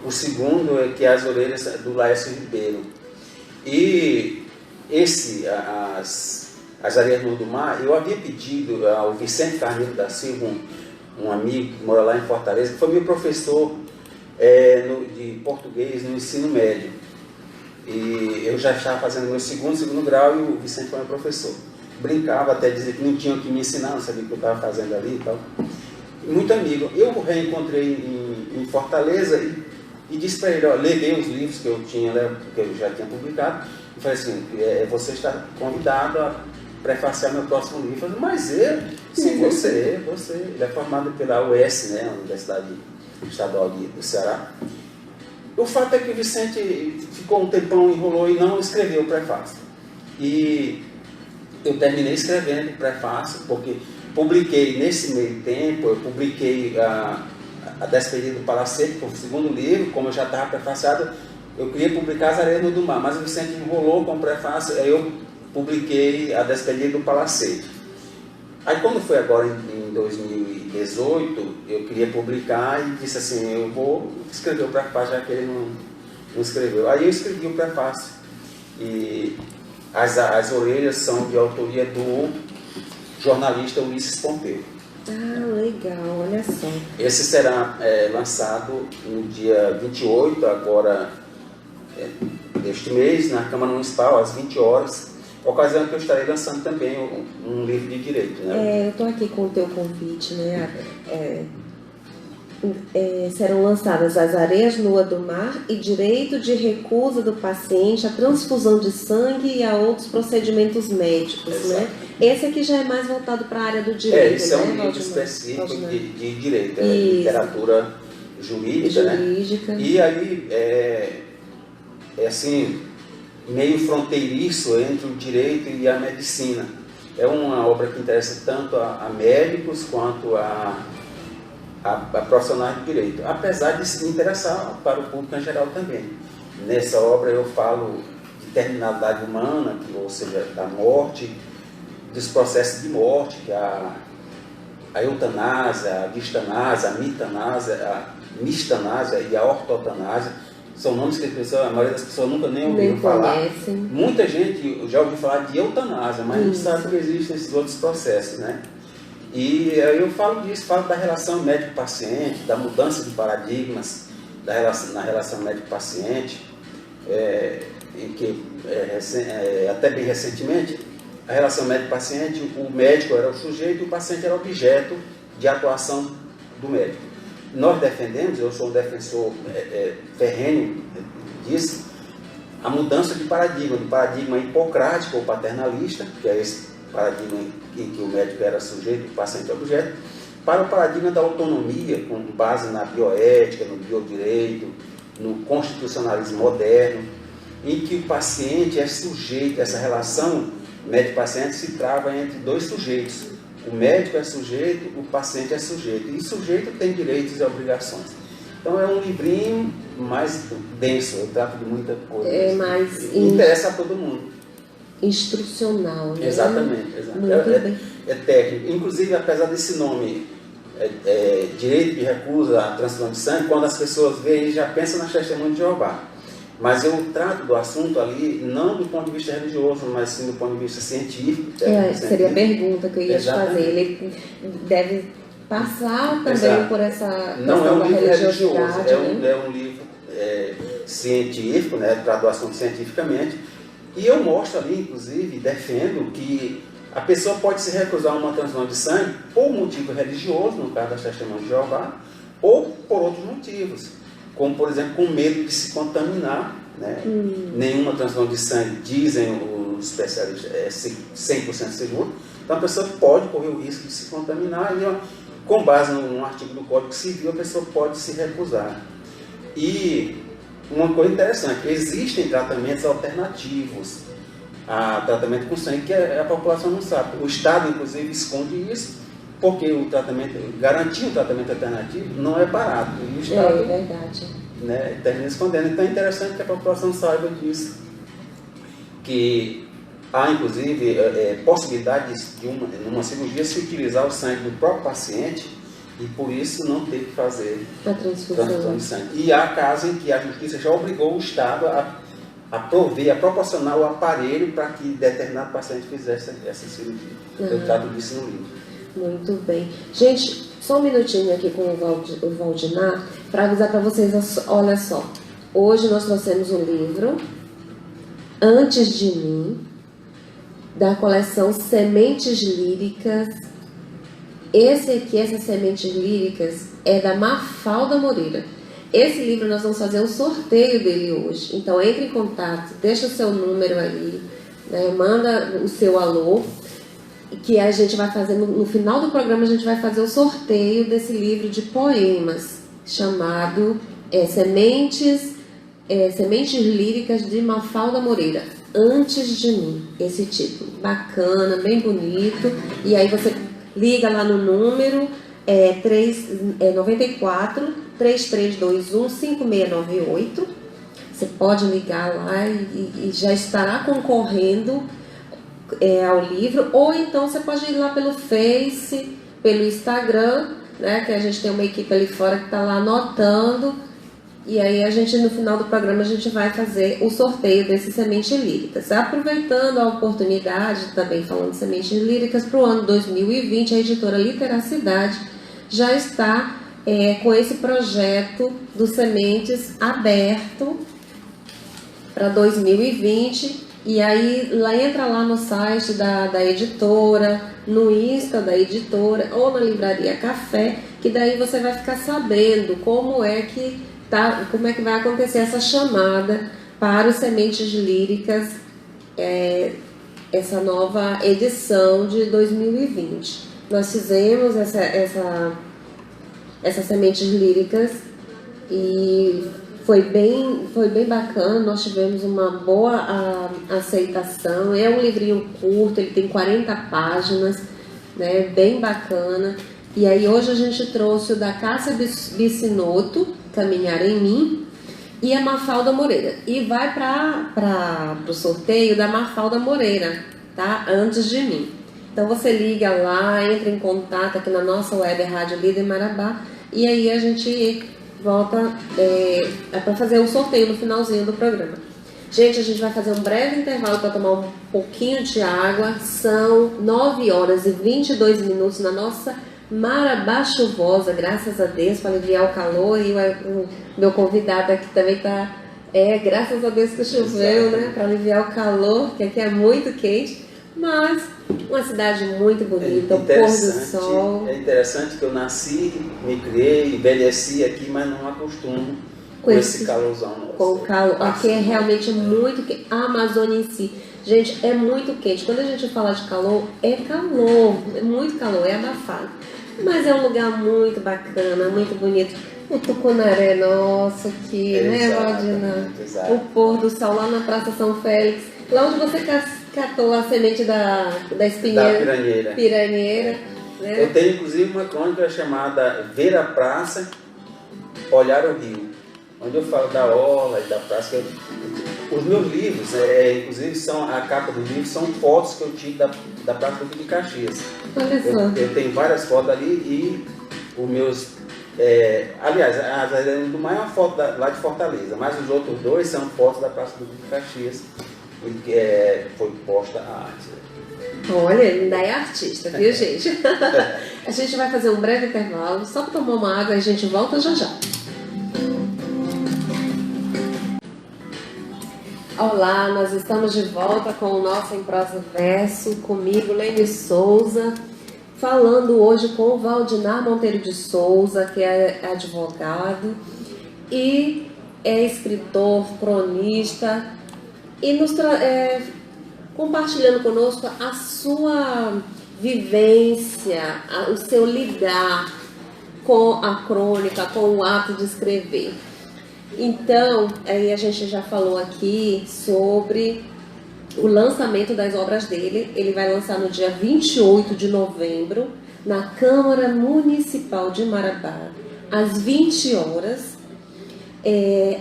O segundo que é as orelhas do Laércio Ribeiro. E As Areias Nuas do Mar, eu havia pedido ao Vicente Carneiro da Silva, um amigo que mora lá em Fortaleza, que foi meu professor de português no ensino médio. E eu já estava fazendo meu segundo grau e o Vicente foi meu professor. Brincava até dizer que não tinha o que me ensinar, não sabia o que eu estava fazendo ali e tal. Muito amigo. Eu reencontrei em Fortaleza e disse para ele, ó, levei os livros que eu tinha, que eu já tinha publicado, e falei assim, você está convidado a prefaciar meu próximo livro. Eu falei, mas eu? Sim, você. Ele é formado pela UES, né, a Universidade Estadual do Ceará. O fato é que o Vicente ficou um tempão, enrolou e não escreveu o prefácio. E eu terminei escrevendo o prefácio, porque publiquei nesse meio tempo, eu publiquei a Despedida do Palacete, que foi o segundo livro, como eu já estava prefaciado, eu queria publicar As Areias do Mar, mas o Vicente enrolou com o prefácio, aí eu publiquei a Despedida do Palacete. Aí quando foi agora em 2018, eu queria publicar e disse assim, eu vou escrever o prefácio, já que ele não escreveu. Aí eu escrevi o prefácio. E as orelhas são de autoria do jornalista Ulisses Pompeu. Ah, legal, olha só. Esse será lançado no dia 28, agora deste mês, na Câmara Municipal, às 20 horas. Ocasião que eu estarei lançando também um livro de direito, né? Eu estou aqui com o teu convite, né? Serão lançadas As Areias Nuas do Mar e Direito de Recusa do Paciente à Transfusão de Sangue e a outros procedimentos médicos, né? Esse aqui já é mais voltado para a área do direito, esse é um né, livro Valdemar? específico de direito, literatura jurídica, né? E aí, assim, meio fronteiriço entre o direito e a medicina. É uma obra que interessa tanto a médicos quanto a profissionais de direito, apesar de se interessar para o público em geral também. Nessa obra eu falo de terminalidade humana, ou seja, da morte, dos processos de morte, que a eutanásia, a distanásia, a mitanásia, a mistanásia e a ortotanásia são nomes que a maioria das pessoas nunca nem ouviram falar. Muita gente já ouviu falar de eutanásia, mas não sabe que existem esses outros processos, né? E aí eu falo disso, falo da relação médico-paciente, da mudança de paradigmas na relação médico-paciente, em que até bem recentemente a relação médico-paciente, o médico era o sujeito e o paciente era o objeto de atuação do médico. Nós defendemos, eu sou um defensor ferrenho disso, a mudança de paradigma, do paradigma hipocrático ou paternalista, que é esse paradigma em que o médico era sujeito e o paciente objeto, para o paradigma da autonomia, com base na bioética, no biodireito, no constitucionalismo moderno, em que o paciente é sujeito, essa relação médico-paciente se trava entre dois sujeitos. O médico é sujeito, o paciente é sujeito. E sujeito tem direitos e obrigações. Então é um livrinho mais denso, eu trato de muita coisa. Interessa a todo mundo. Instrucional, né? Exatamente. É técnico. Inclusive, apesar desse nome, direito de recusa à transfusão de sangue, quando as pessoas veem, já pensam na testemunha de Jeová. Mas eu trato do assunto ali, não do ponto de vista religioso, mas sim do ponto de vista científico. Seria a pergunta que eu ia te fazer. Ele deve passar também por essa não é um livro religioso, né? é um livro científico, né? Trata do assunto cientificamente. E eu mostro ali, inclusive, defendo que a pessoa pode se recusar a uma transfusão de sangue por motivo religioso, no caso das testemunhas de Jeová, ou por outros motivos, como, por exemplo, com medo de se contaminar, né? Nenhuma transfusão de sangue, dizem os especialistas, é 100% seguro. Então a pessoa pode correr o risco de se contaminar e, com base num artigo do Código Civil, a pessoa pode se recusar. E uma coisa interessante, existem tratamentos alternativos a tratamento com sangue, que a população não sabe. O Estado, inclusive, esconde isso, porque garantir um tratamento alternativo não é barato. E o Estado, verdade. Né, termina escondendo. Então é interessante que a população saiba disso. Que há, inclusive, possibilidades de numa cirurgia se utilizar o sangue do próprio paciente e por isso não ter que fazer a transfusão de sangue. E há casos em que a Justiça já obrigou o Estado a proporcionar o aparelho para que determinado paciente fizesse essa cirurgia. Eu trato disso no livro. Muito bem. Gente, só um minutinho aqui com o Valdemar para avisar para vocês, olha só. Hoje nós trouxemos um livro, Antes de Mim, da coleção Sementes Líricas. Essas sementes líricas é da Mafalda Moreira. Esse livro nós vamos fazer o sorteio dele hoje. Então entre em contato, deixa o seu número aí, né, manda o seu alô, que a gente vai fazer, no final do programa a gente vai fazer o sorteio desse livro de poemas, chamado Sementes Líricas de Mafalda Moreira, Antes de Mim, esse título, bacana, bem bonito. E aí você liga lá no número 94 3321 5698. Você pode ligar lá e já estará concorrendo ao livro, ou então você pode ir lá pelo Face, pelo Instagram, né, que a gente tem uma equipe ali fora que está lá anotando, e aí a gente, no final do programa, a gente vai fazer o sorteio desses sementes líricas. Aproveitando a oportunidade, também falando de sementes líricas, para o ano 2020, a editora Literacidade já está com esse projeto dos sementes aberto para 2020. E aí entra lá no site da editora, no Insta da editora ou na Livraria Café, que daí você vai ficar sabendo como é que vai acontecer essa chamada para os Sementes Líricas, essa nova edição de 2020. Nós fizemos essas Sementes Líricas e foi bem bacana, nós tivemos uma boa aceitação. É um livrinho curto, ele tem 40 páginas, né, bem bacana. E aí hoje a gente trouxe o da Cássia Bicinoto, Caminhar em Mim, e a Mafalda Moreira. E vai para o sorteio da Mafalda Moreira, tá? Antes de Mim. Então você liga lá, entra em contato aqui na nossa web Rádio Líder Marabá, e aí a gente volta para fazer o sorteio no finalzinho do programa. Gente, a gente vai fazer um breve intervalo para tomar um pouquinho de água. São 9h22 na nossa Marabá chuvosa, graças a Deus, para aliviar o calor. E o meu convidado aqui também está, graças a Deus que choveu, né, para aliviar o calor, que aqui é muito quente. Mas uma cidade muito bonita, o pôr do sol. É interessante que eu nasci, me criei, envelheci aqui, mas não acostumo com esse calorzão nosso. Com o calor. Aqui é realmente muito quente. A Amazônia em si, gente, é muito quente. Quando a gente fala de calor, é muito calor, é abafado. Mas é um lugar muito bacana, muito bonito. O Tucunaré nosso aqui, né, Valdina? O pôr do sol lá na Praça São Félix, lá onde você catou a semente da espinheira. Da piraneira. Né? Eu tenho inclusive uma crônica chamada Ver a Praça, Olhar o Rio, onde eu falo da orla e da praça. Os meus livros, inclusive a capa do livro, são fotos que eu tive da Praça do Rio de Caxias. Olha só. Eu tenho várias fotos ali e os meus... aliás, a do Maio é uma foto lá de Fortaleza, mas os outros dois são fotos da Praça do Rio de Caxias, que foi posta a arte. Olha, ainda é artista, viu, gente? A gente vai fazer um breve intervalo, só para tomar uma água e a gente volta já já. Olá, nós estamos de volta com o nosso Em Prosa e Verso, comigo, Lene Souza, falando hoje com o Valdinar Monteiro de Souza, que é advogado e é escritor, cronista, e compartilhando conosco a sua vivência, o seu lidar com a crônica, com o ato de escrever. Então, aí a gente já falou aqui sobre o lançamento das obras dele. Ele vai lançar no dia 28 de novembro, na Câmara Municipal de Marabá, às 20 horas.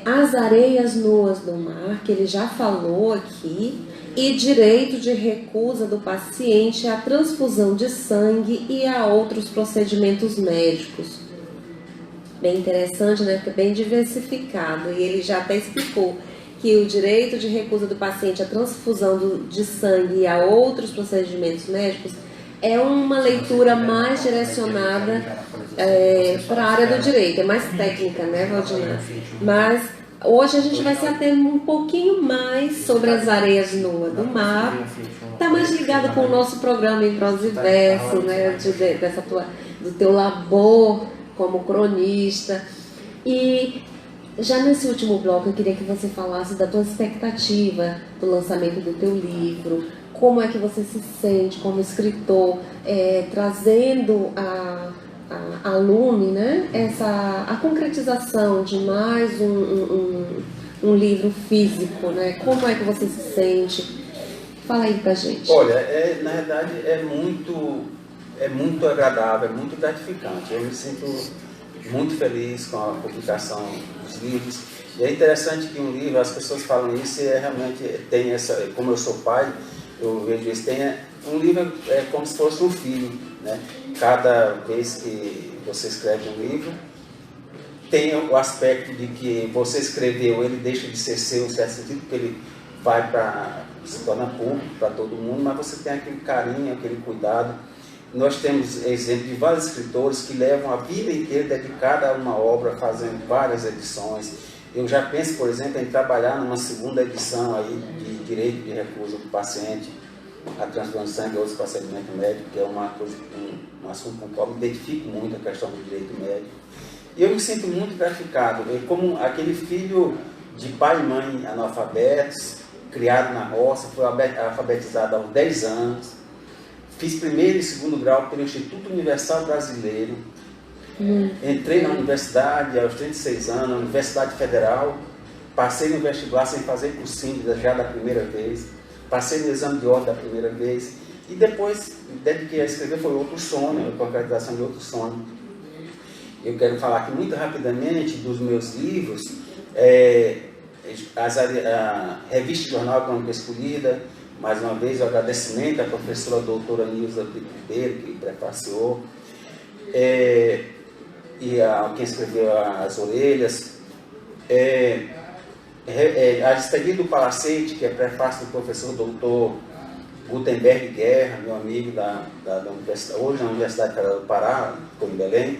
As Areias Nuas do Mar, que ele já falou aqui, e direito de recusa do paciente à transfusão de sangue e a outros procedimentos médicos. Bem interessante, né? Porque é bem diversificado. E ele já até explicou que o direito de recusa do paciente à transfusão de sangue e a outros procedimentos médicos é uma leitura mais direcionada para a área do direito, é mais técnica, né, Valdinar? Mas hoje a gente vai se ater um pouquinho mais sobre as areias nuas do mar. Está mais ligado com o nosso programa Em Prosa e Verso, né, do teu labor como cronista. E Já nesse último bloco, eu queria que você falasse da tua expectativa do lançamento do teu livro, como é que você se sente como escritor, trazendo a Lume, né, a concretização de mais um livro físico, né? Como é que você se sente? Fala aí pra gente. Olha, na verdade é muito agradável, é muito gratificante. Eu me sinto muito feliz com a publicação dos livros. E é interessante que um livro, as pessoas falam isso e realmente tem essa, como eu sou pai, eu vejo isso, um livro é como se fosse um filho, né? Cada vez que você escreve um livro, tem o aspecto de que você escreveu, ele deixa de ser seu, em certo sentido, porque ele vai se torna público para todo mundo, mas você tem aquele carinho, aquele cuidado. Nós temos exemplo de vários escritores que levam a vida inteira dedicada a uma obra, fazendo várias edições. Eu já penso, por exemplo, em trabalhar numa segunda edição aí de direito de recusa do paciente, a transfusão de sangue ou procedimento médico, que é um assunto com o qual me identifico muito, a questão do direito médico. E eu me sinto muito gratificado, como aquele filho de pai e mãe analfabetos, criado na roça, foi alfabetizado aos 10 anos, fiz primeiro e segundo grau pelo Instituto Universal Brasileiro, entrei na universidade aos 36 anos, na Universidade Federal, passei no vestibular sem fazer cursinho já da primeira vez, passei no exame de ordem da primeira vez, e depois dediquei a escrever, foi outro sonho, a concretização de outro sonho. Eu quero falar aqui muito rapidamente dos meus livros, a revista Jornal Econômico Escolhida, mais uma vez o agradecimento à professora doutora Nilza Ribeiro, que prefaciou, e a quem escreveu As Orelhas, a Despedida do Palacete, que é prefácio do professor doutor Gutenberg Guerra, meu amigo da universidade, hoje na Universidade Federal do Pará, em Belém.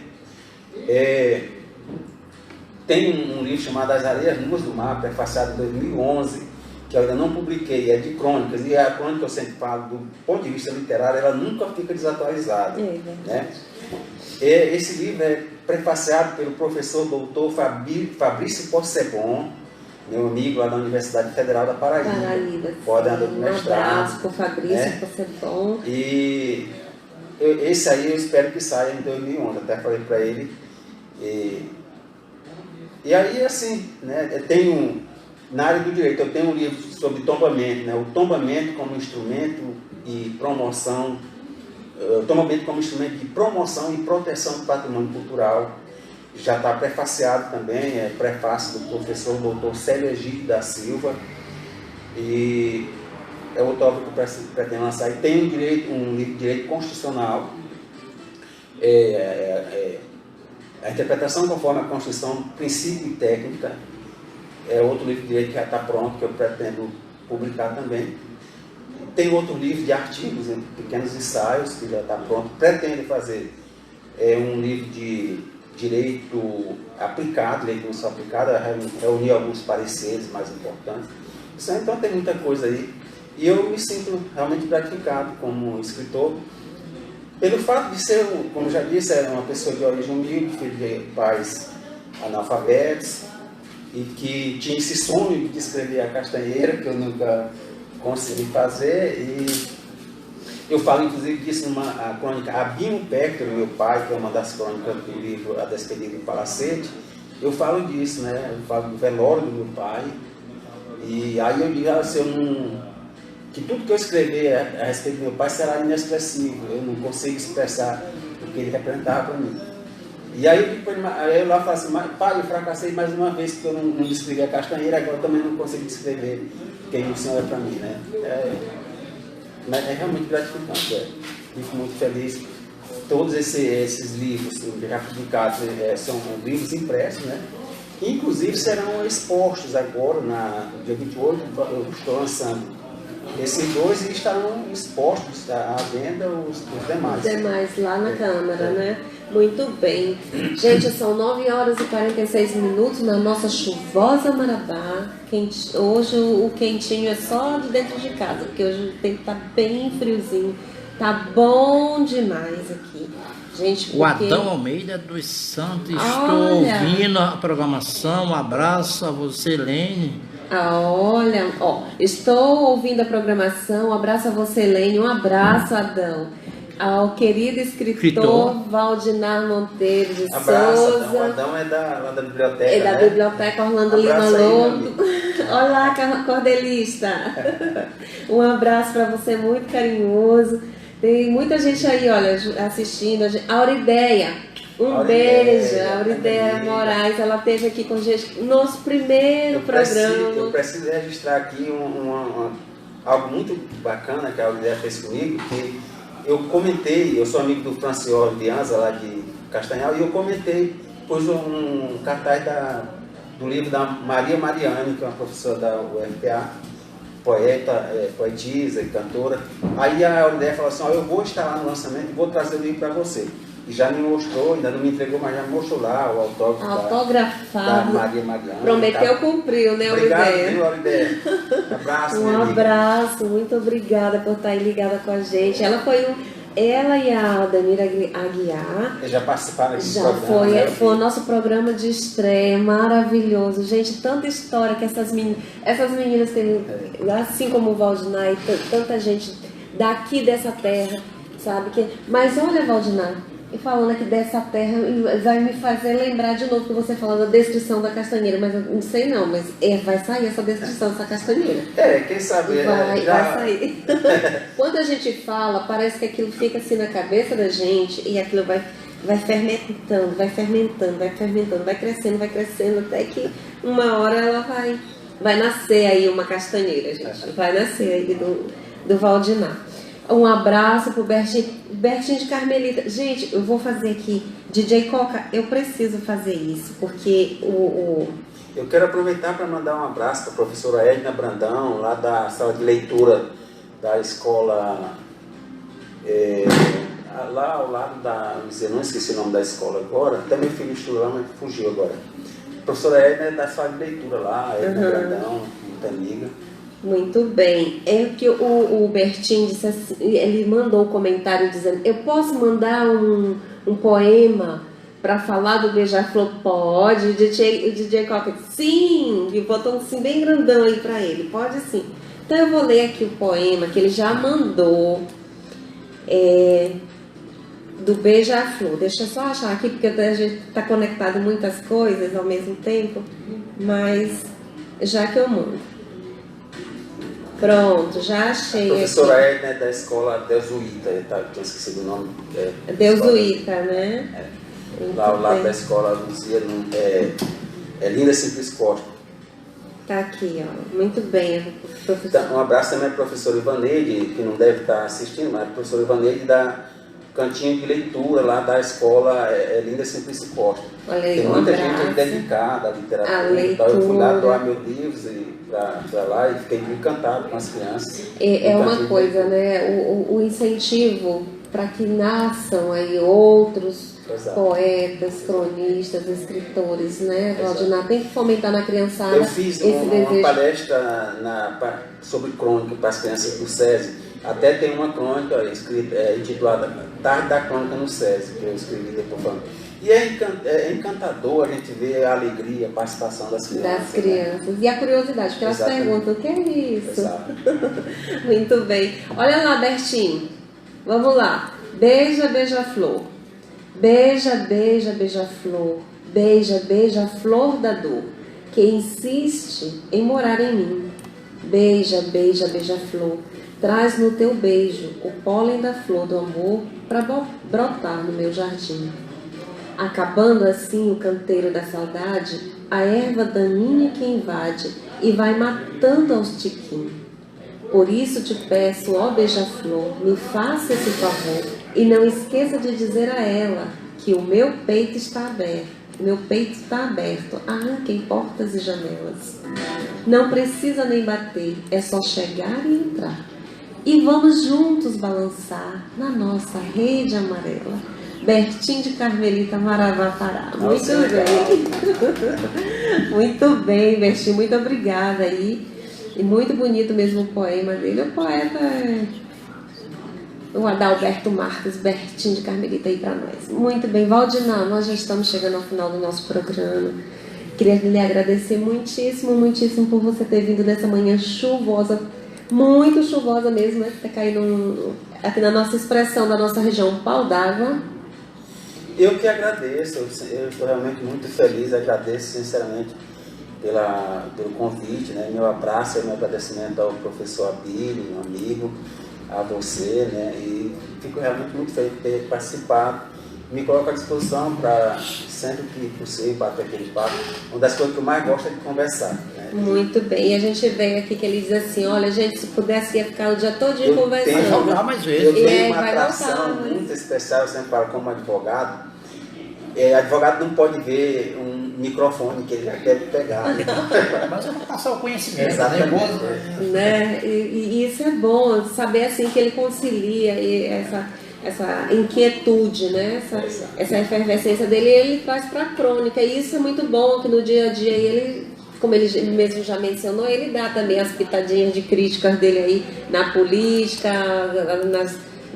Tem um livro chamado As Areias Nuas do Mar, prefaciado em 2011, que eu ainda não publiquei, é de crônicas, e a crônica, eu sempre falo, do ponto de vista literário, ela nunca fica desatualizada. Né? Esse livro é prefaciado pelo professor doutor Fabrício Possebon, meu amigo lá da Universidade Federal da Paraíba, coordenador do mestrado. Um abraço para o Fabrício Possebon. E esse aí eu espero que saia em 2011, até falei para ele. E aí, assim, né, na área do direito, eu tenho um livro sobre tombamento, né, o tombamento como instrumento e promoção, tombamento como instrumento de promoção e proteção do patrimônio cultural. Já está prefaciado também, é prefácio do professor doutor Célio Egídio da Silva, e é outro obra que eu pretendo lançar. E tem um livro de direito constitucional, a interpretação conforme a Constituição, princípio e técnica, é outro livro de direito que já está pronto, que eu pretendo publicar também. Tem outro livro de artigos, pequenos ensaios, que já está pronto, pretendo fazer um livro de direito aplicado, direito não só aplicado, reunir alguns pareceres mais importantes. Então tem muita coisa aí. E eu me sinto realmente gratificado como escritor, pelo fato de ser, como já disse, uma pessoa de origem humilde, filho de pais analfabetos, e que tinha esse sonho de escrever A Castanheira, que eu nunca consegui fazer. E eu falo, inclusive, disso numa crônica, Abinho Pector, meu pai, que é uma das crônicas do livro A Despedida do Palacete, eu falo disso, né? Eu falo do velório do meu pai, e aí eu digo, que tudo que eu escrever a respeito do meu pai será inexpressivo, eu não consigo expressar o que ele representava para mim. E aí eu lá falo assim, pai, eu fracassei mais uma vez porque eu não descrevi A Castanheira, agora eu também não consigo descrever quem o senhor é para mim, né? Mas é realmente gratificante, fico muito feliz. Todos esses livros já publicados são livros impressos, né? Inclusive serão expostos agora, no dia 28, eu estou lançando esses dois e estarão expostos à venda os demais. Os demais lá na Câmara, né? Muito bem. Gente, são 9 horas e 46 minutos na nossa chuvosa Marabá. Hoje o quentinho é só de dentro de casa, porque hoje tem que estar bem friozinho Tá bom demais aqui. Gente, O porque... Adão Almeida dos Santos, estou Olha. ouvindo a programação. Um abraço a você, Lene. Olha, ó, estou ouvindo a programação. Um abraço a você, Lene. Um abraço, Adão. Ao querido escritor Valdinar Monteiro de Abraço, Adão. O Souza. Adão é lá da biblioteca, É da né? Biblioteca Orlando Lima Abraço aí, meu Lobo. amigo. Olá, cordelista. Um abraço para você, muito carinhoso. Tem muita gente aí, olha, assistindo. A Aurideia, beijo. A Aurideia Moraes, ela esteve aqui com a gente no nosso primeiro programa. Eu preciso registrar aqui algo muito bacana que a Aurideia fez comigo, que eu comentei, eu sou amigo do Franciolo Vianza, lá de Castanhal, e eu comentei, pus um cartaz do livro da Maria Mariane, que é uma professora da UFPA, poeta, poetisa e cantora. Aí a Aurideia falou assim, eu vou estar lá no lançamento e vou trazer o livro para você. E já me mostrou, ainda não me entregou, mas já me mostrou lá o autógrafo da Maria Mariane. Prometeu, cumpriu, né, Obrigado, Aurideia? viu, Aurideia? Abraço, Um minha amiga. abraço, muito obrigada por estar aí ligada com a gente. Ela e a Aldemira Aguiar Eles já participaram aqui do já programa, né? foi o nosso programa de estreia, maravilhoso. Gente, tanta história que essas meninas têm, assim como o Valdinar e tanta gente daqui dessa terra, sabe? Mas olha, Valdinar, e falando aqui dessa terra, vai me fazer lembrar de novo que você falou da descrição da castanheira, mas eu não sei não, mas vai sair essa descrição dessa castanheira. Quem sabe? Vai sair. Quando a gente fala, parece que aquilo fica assim na cabeça da gente e aquilo vai fermentando, vai crescendo, até que uma hora ela vai nascer aí uma castanheira, gente. Vai nascer aí do Valdinar. Um abraço pro Bertinho de Carmelita. Gente, eu vou fazer aqui, DJ Coca, eu preciso fazer isso, porque Eu quero aproveitar para mandar um abraço para a professora Edna Brandão, lá da sala de leitura da escola, lá ao lado eu não esqueci o nome da escola agora, até meu filho estuda lá, mas fugiu agora. A professora Edna é da sala de leitura lá, Edna Brandão, muita amiga. Muito bem. É que o Bertinho disse assim, ele mandou um comentário dizendo, eu posso mandar um poema para falar do Beija-Flor? Pode. O DJ Coca disse, sim, e botou um sim bem grandão aí para ele, pode sim. Então eu vou ler aqui o poema que ele já mandou, do Beija-Flor. Deixa eu só achar aqui, porque a gente está conectado muitas coisas ao mesmo tempo, mas já que eu mando. Pronto, já achei. A professora Edna é da escola Deusuíta, tinha esquecido o nome. Deusuíta, né? Lá ao lado da escola Luzia, é Linda Simples Costa. Tá aqui, ó. Muito bem, professor. Então, um abraço também à professora Ivaneide, que não deve estar assistindo, mas a professora Ivaneide da cantinho de leitura lá da escola Linda Simplício Costa. Olha aí, tem muita gente dedicada à literatura. Então eu fui lá doar meus livros para lá e fiquei encantado com as crianças. É uma coisa, né? O incentivo para que nasçam aí outros poetas, cronistas, escritores, né? Valdinar tem que fomentar na criançada. Eu fiz uma palestra sobre crônica para as crianças do SESI. Até tem uma crônica intitulada Tarde da Crônica no SESI, que eu escrevi depois falando. E é encantador a gente ver a alegria, a participação das crianças. Né? E a curiosidade, porque elas perguntam, o que é isso? Muito bem. Olha lá, Bertinho. Vamos lá. Beija, beija-flor. Beija, beija, beija-flor. Beija, beija-flor da dor, que insiste em morar em mim. Beija, beija, beija-flor. Traz no teu beijo o pólen da flor do amor para brotar no meu jardim. Acabando assim o canteiro da saudade, a erva daninha que invade e vai matando aos tiquinhos. Por isso te peço, ó beija-flor, me faça esse favor e não esqueça de dizer a ela que o meu peito está aberto. Meu peito está aberto, arranquem portas e janelas. Não precisa nem bater, é só chegar e entrar. E vamos juntos balançar na nossa rede amarela. Bertinho de Carmelita, Maravá, Pará. Muito bem. Muito bem, Bertinho. Muito obrigada aí. E muito bonito mesmo o poema dele. O poeta o Adalberto Marques, Bertinho de Carmelita aí para nós. Muito bem, Valdinã, nós já estamos chegando ao final do nosso programa. Queria lhe agradecer muitíssimo, muitíssimo por você ter vindo nessa manhã chuvosa, muito chuvosa mesmo, né? Está caindo aqui na nossa expressão da nossa região, pau d'água. Eu que agradeço, eu estou realmente muito feliz, agradeço sinceramente pelo convite, né? Meu abraço e meu agradecimento ao professor Abílio, meu amigo, a você, né? E fico realmente muito feliz de ter participado. Me coloco à disposição para, sempre que possível, bater aquele papo. Uma das coisas que eu mais gosto é de conversar, né? Muito bem, e a gente veio aqui que ele diz assim, olha gente, se pudesse ia ficar o dia todinho conversando. Jogar mais vezes. Eu tenho uma vai atração voltar, mas... muito especial, eu sempre falo como advogado. Advogado não pode ver um microfone que ele já quer pegar. Mas eu vou passar o conhecimento, Exatamente. Né? E isso é bom, saber assim que ele concilia essa inquietude, né? essa efervescência dele, ele traz para a crônica. E isso é muito bom, que no dia a dia ele, como ele mesmo já mencionou, ele dá também as pitadinhas de críticas dele aí na política,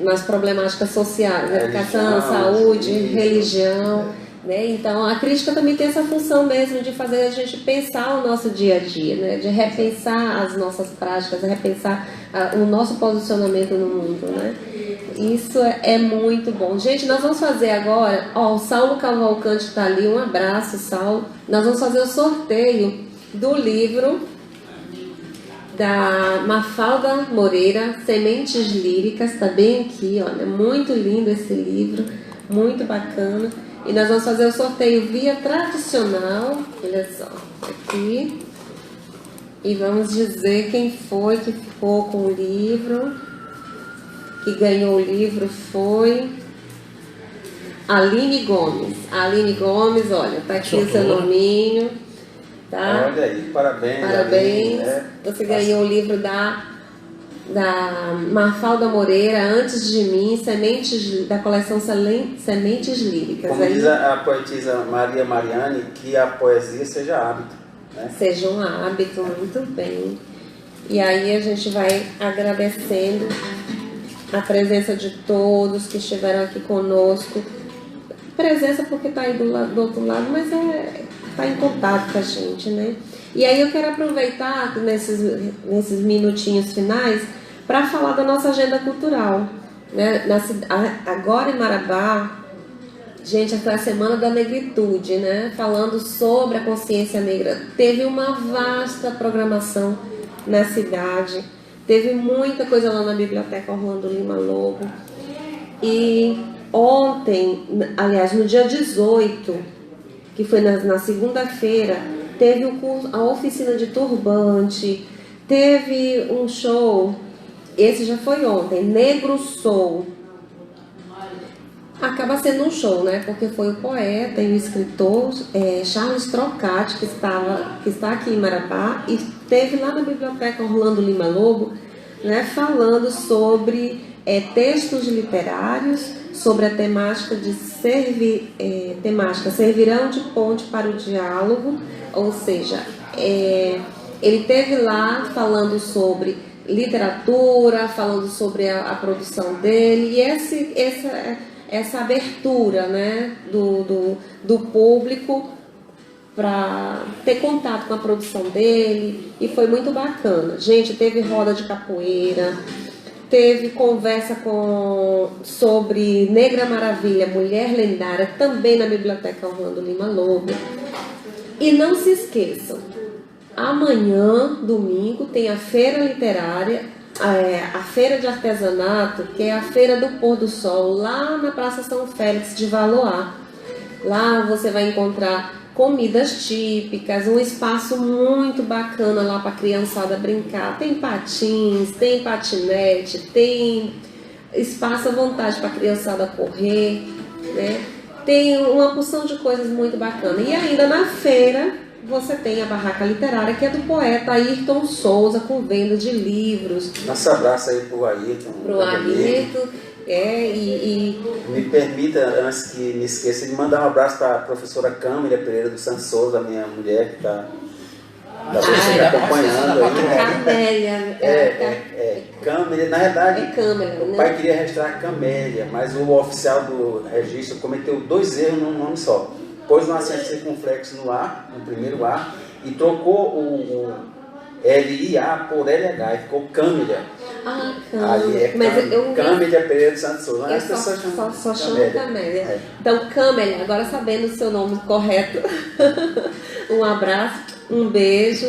nas problemáticas sociais, educação, saúde, religião, né? Então a crítica também tem essa função mesmo de fazer a gente pensar o nosso dia a dia, né? De repensar as nossas práticas, repensar o nosso posicionamento no mundo, né? Isso é muito bom. Gente, nós vamos fazer agora, o Saulo Cavalcante está ali, um abraço, Saulo. Nós vamos fazer o sorteio do livro da Mafalda Moreira, Sementes Líricas, está bem aqui, olha, muito lindo esse livro, muito bacana. E nós vamos fazer o sorteio via tradicional, olha só, aqui. E vamos dizer quem foi que ficou com o livro, que ganhou o livro foi Aline Gomes. Aline Gomes, olha, tá aqui o seu nominho. Tá? Olha aí, parabéns. Parabéns. Né? Você ganhou o livro da Mafalda Moreira, Antes de Mim, da coleção Sementes Líricas. Como diz a poetisa Maria Mariane, que a poesia seja hábito. Né? Seja um hábito, muito bem. E aí a gente vai agradecendo a presença de todos que estiveram aqui conosco. Presença porque está aí do outro lado, mas está em contato com a gente, né? E aí eu quero aproveitar nesses minutinhos finais para falar da nossa agenda cultural, né? Agora em Marabá, gente, essa é a Semana da Negritude, né? Falando sobre a consciência negra. Teve uma vasta programação na cidade, teve muita coisa lá na Biblioteca Orlando Lima Lobo. E ontem, aliás, no dia 18, que foi na segunda-feira, teve a oficina de turbante, teve um show, esse já foi ontem, Negro Soul. Acaba sendo um show, né? Porque foi o poeta e o escritor Charles Trocati, que está aqui em Marabá, e esteve lá na Biblioteca Orlando Lima Lobo, né, falando sobre textos literários, sobre a temática servirão de ponte para o diálogo, ou seja, ele esteve lá falando sobre literatura, falando sobre a produção dele, e essa abertura, né, do público para ter contato com a produção dele, e foi muito bacana. Gente, teve roda de capoeira, teve conversa sobre Negra Maravilha, Mulher Lendária, também na Biblioteca Orlando Lima Lobo. E não se esqueçam, amanhã, domingo, tem a feira literária, a feira de artesanato, que é a Feira do Pôr do Sol, lá na Praça São Félix de Valoar. Lá você vai encontrar comidas típicas, um espaço muito bacana lá para a criançada brincar. Tem patins, tem patinete, tem espaço à vontade para a criançada correr, né? Tem uma porção de coisas muito bacanas. E ainda na feira você tem a barraca literária, que é do poeta Ayrton Souza, com venda de livros. Nosso abraço aí pro Ayrton. Pro Ayrton. Me permita, antes que me esqueça, de mandar um abraço para a professora Câmara Pereira dos Santos Souza, minha mulher, que está acompanhando aí. Carmélia. Camélia, na verdade, É Camélia, o né? pai queria registrar Camélia, mas o oficial do registro cometeu 2 erros num nome só. Pôs um acento circunflexo no A, no primeiro A, e trocou o L-I-A por L-H, e ficou Camélia. Ah, Aí é mas eu Camélia Pereira de Santos Souza. Eu As pessoas chamam só chamo Camélia. Camélia. É. Então, Camélia, agora sabendo o seu nome correto, um abraço, um beijo,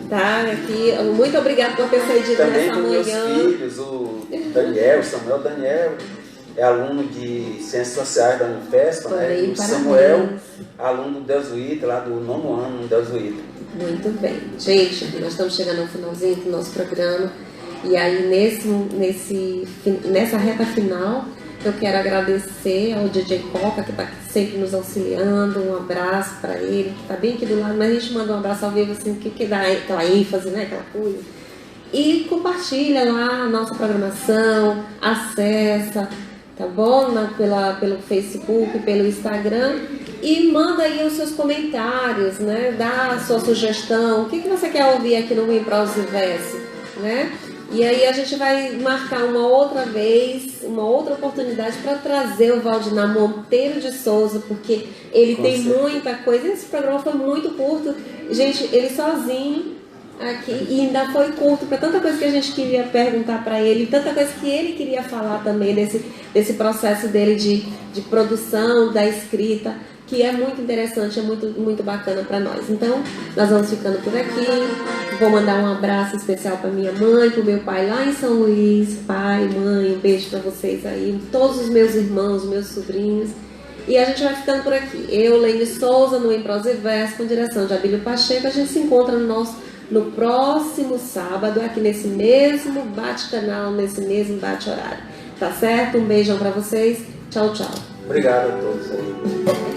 tá? Aqui, muito obrigada por ter cedido Também nessa dos meus manhã. filhos, o Daniel, o Samuel Daniel, é aluno de Ciências Sociais da Unifespa, né? Também, E o parabéns. Samuel, aluno do Delzuíta, lá do 9º ano no Delzuíta. Muito bem. Gente, nós estamos chegando ao finalzinho do nosso programa. E aí, nessa reta final, eu quero agradecer ao DJ Coca, que está sempre nos auxiliando. Um abraço para ele, que está bem aqui do lado, mas a gente manda um abraço ao vivo, assim, que dá aquela ênfase, né? Aquela coisa. E compartilha lá a nossa programação, acessa, tá bom? Pelo Facebook, pelo Instagram. E manda aí os seus comentários, né? Dá a sua sugestão. O que você quer ouvir aqui no Em Prosa e Verso, né? E aí a gente vai marcar uma outra vez, uma outra oportunidade para trazer o Valdinar Monteiro de Souza, porque ele tem muita coisa. Esse programa foi muito curto. Gente, ele sozinho aqui, e ainda foi curto para tanta coisa que a gente queria perguntar para ele, tanta coisa que ele queria falar também desse processo dele de produção, da escrita, que é muito interessante, é muito bacana para nós. Então, nós vamos ficando por aqui. Vou mandar um abraço especial para minha mãe, para o meu pai lá em São Luís. Pai, mãe, um beijo para vocês aí, todos os meus irmãos, meus sobrinhos. E a gente vai ficando por aqui. Eu, Leine Souza, no Em Prosa e Verso, com direção de Abílio Pacheco. A gente se encontra no próximo sábado, aqui nesse mesmo bate-canal, nesse mesmo bate-horário. Tá certo? Um beijão para vocês. Tchau, tchau. Obrigado a todos aí.